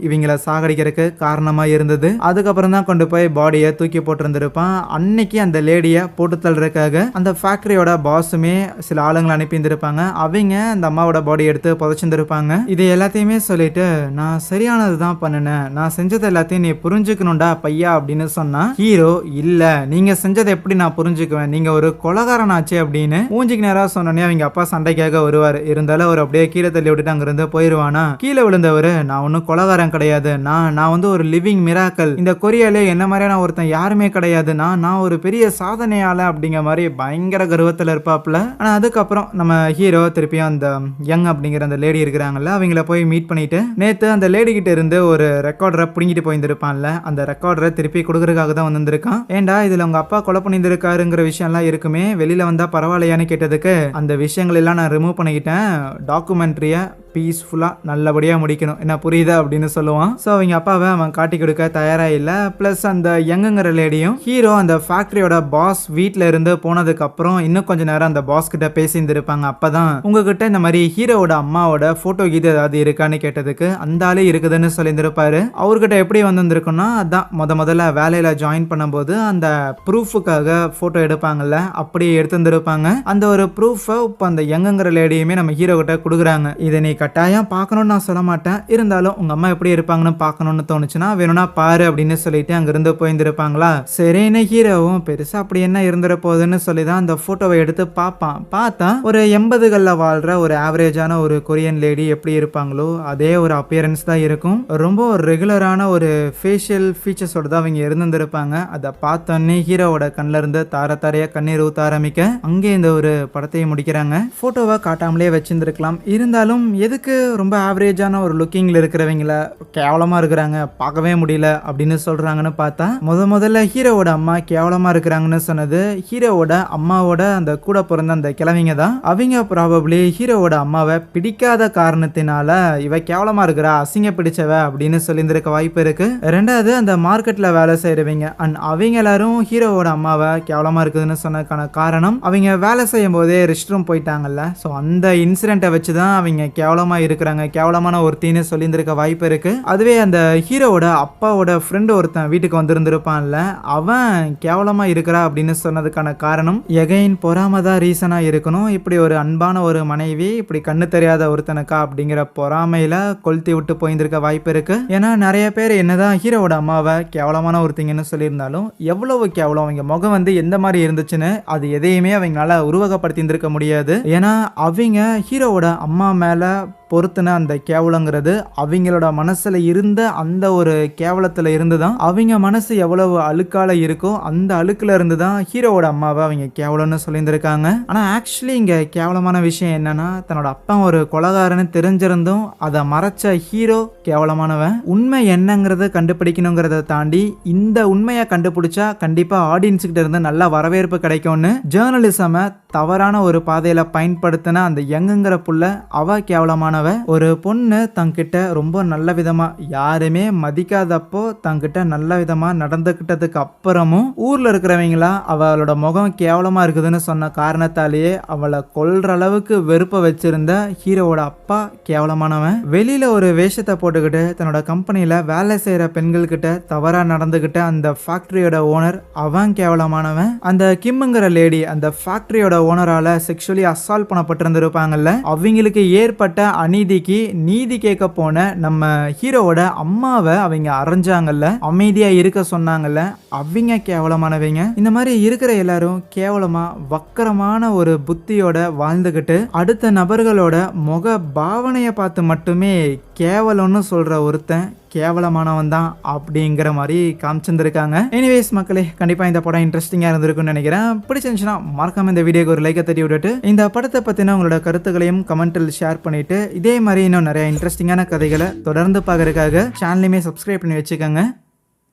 இவங்களை சாகடிக்கிறதுக்கு காரணமா இருந்தது. அதுக்கப்புறம் தான் கொண்டு போய் பாடியை தூக்கி போட்டிருந்திருப்பான். அன்னைக்கு அந்த லேடியை போட்டு தள்ளுறதுக்காக அந்த ஃபேக்டரியோட பாஸுமே சில ஆளுங்களை அனுப்பியிருந்திருப்பாங்க. அவங்க அந்த அம்மாவோட பாடி எடுத்து புதைச்சிருந்திருப்பாங்க. இது எல்லாத்தையுமே சொல்லிட்டு நான் சரியானது தான் பண்ணினேன், நான் செஞ்சது எல்லாத்தையும் நீ புரிஞ்சுக்கணும்டா பையா அப்படின்னு சொன்னா ஹீரோ இல்ல நீங்க செஞ்சதை எப்படி நான் புரிஞ்சுக்குவேன், நீங்க ஒரு கொலகாரன் ஆச்சு அப்படின்னு மூஞ்சிக்கு நேரா சொன்னோன்னே அவங்க அப்பா சண்டைக்காக வருவார். இருந்தாலும் அவர் அப்படியே கீழே தள்ளி விட்டுட்டு அங்கிருந்து போயிருவானா. கீழே விழுந்தவர் நான் ஒன்னும் கொலகாரன் கிடையாது, நான் ஒரு லிவிங் மிராக்கல், இந்த கொரியாலே என்ன மாதிரியான ஒருத்தன் யாருமே கிடையாது, நான் ஒரு பெரிய சாதனையாள அப்படிங்கிற மாதிரி பயங்கர கர்வத்தில் இருப்பாப்புல. ஆனா அதுக்கப்புறம் நம்ம ஹீரோ திருப்பியும் அந்த யங் அப்படிங்கிற அந்த லேடி இருக்கிறாங்கல்ல அவங்கள போய் மீட் பண்ணிட்டு நேத்து அந்த லேடி கிட்ட இருந்து ஒரு ரெக்கார்டரை புடிங்கிட்டு போயிருந்திருப்பான்ல, அந்த ரெக்கார்டரை திருப்பி கொடுக்கறதுக்காக தான் வந்திருக்கான். ஏண்டா இதுல உங்க அப்பா கொலை பண்ணியிருக்காருங்கிற விஷயம் எல்லாம் இருக்குமே, வெளியில வந்தா பரவாயில்லையான்னு கேட்டதுக்கு அந்த விஷயங்கள் எல்லாம் நான் ரிமூவ் பண்ணிக்கிட்டேன், டாக்குமெண்ட்ரிய பீஸ்ஃபுல்லா நல்லபடியா முடிக்கணும், என்ன புரியுது புரியுதா அப்படின்னு சொல்லுவான். ஸோ அவங்க அப்பாவை அவன் காட்டி கொடுக்க தயாரா இல்ல. பிளஸ் அந்த யங்குங்கிற லேடியும் ஹீரோ அந்த ஃபேக்டரியோட பாஸ் வீட்ல இருந்து போனதுக்கு அப்புறம் இன்னும் கொஞ்ச நேரம் அந்த பாஸ் கிட்ட பேசியிருந்திருப்பாங்க. அப்பதான் உங்ககிட்ட இந்த மாதிரி ஹீரோவோட அம்மாவோட போட்டோ கீது ஏதாவது இருக்கான்னு கேட்டதுக்கு அந்த ஆளே இருக்குதுன்னு சொல்லியிருந்திருப்பாரு. அவர்கிட்ட எப்படி வந்திருக்குன்னா அதான் முதல்ல வேலையில ஜாயின் பண்ணும்போது அந்த ப்ரூஃபுக்காக போட்டோ எடுப்பாங்கல்ல, அப்படி எடுத்துருப்பாங்க. அந்த ஒரு ப்ரூஃபை இப்போ அந்த யங்குங்கிற லேடியுமே நம்ம ஹீரோ கிட்ட கொடுக்குறாங்க. இதை நீ கட்டாயம் பார்க்கணும்னு நான் சொல்ல மாட்டேன், இருந்தாலும் உங்க அம்மா எப்படி இருப்பாங்கன்னு பார்க்கணும்னு தோணுச்சுன்னா வேணும்னா பாரு அப்படின்னு சொல்லிட்டு அங்கிருந்து போயிருந்திருப்பாங்களா. சரின்னு ஹீரோவும் பெருசா அப்படி என்ன இருந்துட போகுதுன்னு சொல்லிதான் அந்த போட்டோவை எடுத்து பார்ப்பான். பார்த்தா ஒரு 80களில் வாழ்ற ஒரு ஆவரேஜான ஒரு கொரியன் லேடி எப்படி இருப்பாங்களோ அதே ஒரு அப்பியரன்ஸ் தான் இருக்கும். ரொம்ப ரெகுலரான ஒரு ஃபேஷியல் ஃபீச்சர்ஸோட தான் அவங்க இருந்திருப்பாங்க. அதை பார்த்தோன்னே ஹீரோவோட கண்ணில் இருந்து தாரையா கண்ணீர் ஊத்த ஆரம்பிக்க அங்கே இந்த ஒரு படத்தையும் முடிக்கிறாங்க. போட்டோவை காட்டாமலே வச்சிருந்துருக்கலாம், இருந்தாலும் எதுக்கு ரொம்ப ஆவரேஜான ஒரு லுக்கிங்ல இருக்கிறவங்கள கேவலமா இருக்கிறாங்க பார்க்கவே முடியல அப்படின்னு சொல்றாங்கன்னு பார்த்தா முதல்ல ஹீரோவோட அம்மா கேவலமா இருக்கிறாங்கன்னு சொன்னது ஹீரோவோட அம்மாவோட அந்த கூட பிறந்த அந்த கிழவிங்க தான். அவங்க ப்ராபப்ளி ஹீரோவோட அம்மாவை பிடிக்காத காரணத்தினால இவ கேவலமா இருக்கிறா, அசிங்க பிடிச்சவ அப்படின்னு சொல்லியிருந்திருக்க வாய்ப்பு இருக்கு. ரெண்டாவது அந்த மார்க்கெட்ல வேலை செய்யறவங்க அண்ட் அவங்க எல்லாரும் ஹீரோவோட அம்மாவை கேவலமா இருக்குதுன்னு சொன்னதுக்கான காரணம் அவங்க வேலை செய்யும் போதே ரெஸ்ட் ரூம் போயிட்டாங்கல்ல. ஸோ அந்த இன்சிடென்ட்டை வச்சுதான் அவங்க கேவலமா இருக்கிறாங்க, கேவலமான ஒருத்தின்னு சொல்லியிருந்திருக்க வாய்ப்பு இருக்கு. அதுவே அந்த ஹீரோவோட அப்பாவோட ஃப்ரெண்டு ஒருத்தன் வீட்டுக்கு வந்திருந்திருப்பான்ல, அவன் கேவலமா இருக்கிறா அப்படின்னு சொன்னதுக்கான காரணம் எகைன் பொறாமதான் ரீசனா இருக்கணும். இப்படி ஒரு அன்பான ஒரு மனைவி இப்படி கண்ணு தெரியாத ஒருத்தனுக்கா அப்படிங்கிற பொறாமையில கொளுத்தி விட்டு போயிருந்திருக்க வாய்ப்பு இருக்கு. ஏன்னா நிறைய பேர் என்னதான் ஹீரோவோட அம்மாவை கேவலமான ஒருத்திங்கன்னு சொல்லியிருந்தாலும் எவ்வளவு கேவலம் அவங்க முகம் வந்து எந்த மாதிரி இருந்துச்சுன்னு அது எதையுமே அவங்களால உருவகப்படுத்தி இருந்திருக்க முடியாது. ஏன்னா அவங்க ஹீரோவோட அம்மா மேல பொறுத்துன அந்த கேவலங்கிறது அவங்களோட மனசுல இருந்த அந்த ஒரு கேவலத்துல இருந்து தான் அவங்க மனசு எவ்வளவு அழுக்கால இருக்கோ அந்த அழுக்குல இருந்து தான் ஹீரோவோட அம்மாவை அவங்க கேவலம்னு சொல்லியிருந்திருக்காங்க. ஆனா ஆக்சுவலி இங்க கேவலமான விஷயம் என்னன்னா தன்னோட அப்பா ஒரு கொலகாரன்னு தெரிஞ்சிருந்தும் அதை மறைச்ச ஹீரோ கேவலமானவன். உண்மை என்னங்கிறத கண்டுபிடிக்கணுங்கிறத தாண்டி இந்த உண்மையை கண்டுபிடிச்சா கண்டிப்பா ஆடியன்ஸ் கிட்ட இருந்து நல்ல வரவேற்பு கிடைக்கும்னு ஜேர்னலிசம தவறான ஒரு பாதையில பயன்படுத்தின அந்த யங்குங்கிற புள்ள அவ கேவலமானவ. ஒரு பொண்ணு தங்கிட்ட ரொம்ப நல்ல விதமா யாருமே மதிக்காதப்போ தங்கிட்ட நல்ல விதமா நடந்துகிட்டதுக்கு அப்புறமும் ஊர்ல இருக்கிறவங்களா அவளோட முகம் கேவலமா இருக்குதுன்னு சொன்ன காரணத்தாலேயே அவளை கொல்ற அளவுக்கு வெறுப்ப வச்சிருந்த ஹீரோவோட அப்பா கேவலமானவன். வெளியில ஒரு வேஷத்தை போட்டுக்கிட்டு தன்னோட கம்பெனியில வேலை செய்யற பெண்கள் கிட்ட தவறா நடந்துகிட்ட அந்த ஃபேக்டரியோட ஓனர் அவன் கேவலமானவன். அந்த கிம்ங்கிற லேடி அந்த ஃபேக்டரியோட ஓனரால செக்ஷுவலி அசால்ட் பண்ணப்பட்டிருந்திருப்பாங்கல்ல, அவங்களுக்கு ஏற்பட்ட அநீதிக்கு நீதி கேட்க போன நம்ம ஹீரோவோட அம்மாவை அவங்க அரைஞ்சாங்கல்ல, அமைதியா இருக்க சொன்னாங்கல்ல, அவங்க கேவலமானவங்க. இந்த மாதிரி இருக்கிற எல்லாரும் கேவலமா வக்கரமான ஒரு புத்தியோட வாழ்ந்துகிட்டு அடுத்த நபர்களோட முக பாவனையை பார்த்து மட்டுமே கேவலம்னு சொல்ற ஒருத்தன் கேவலமானவன் தான் அப்படிங்கிற மாதிரி காமிச்சிருந்திருக்காங்க. எனிவேஸ் மக்களே, கண்டிப்பா இந்த படம் இன்ட்ரெஸ்டிங்கா இருந்திருக்கும்னு நினைக்கிறேன். பிடிச்சிருந்துச்சுன்னா மறக்காம இந்த வீடியோக்கு ஒரு லைக்கை தட்டி விட்டுட்டு இந்த படத்தை பத்தின உங்களோட கருத்துக்களையும் கமெண்ட்டில் ஷேர் பண்ணிட்டு இதே மாதிரி இன்னும் நிறைய இன்ட்ரெஸ்டிங்கான கதைகளை தொடர்ந்து பார்க்கறதுக்காக சேனலையுமே சப்ஸ்கிரைப் பண்ணி வச்சுக்கோங்க.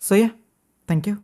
So yeah, thank you.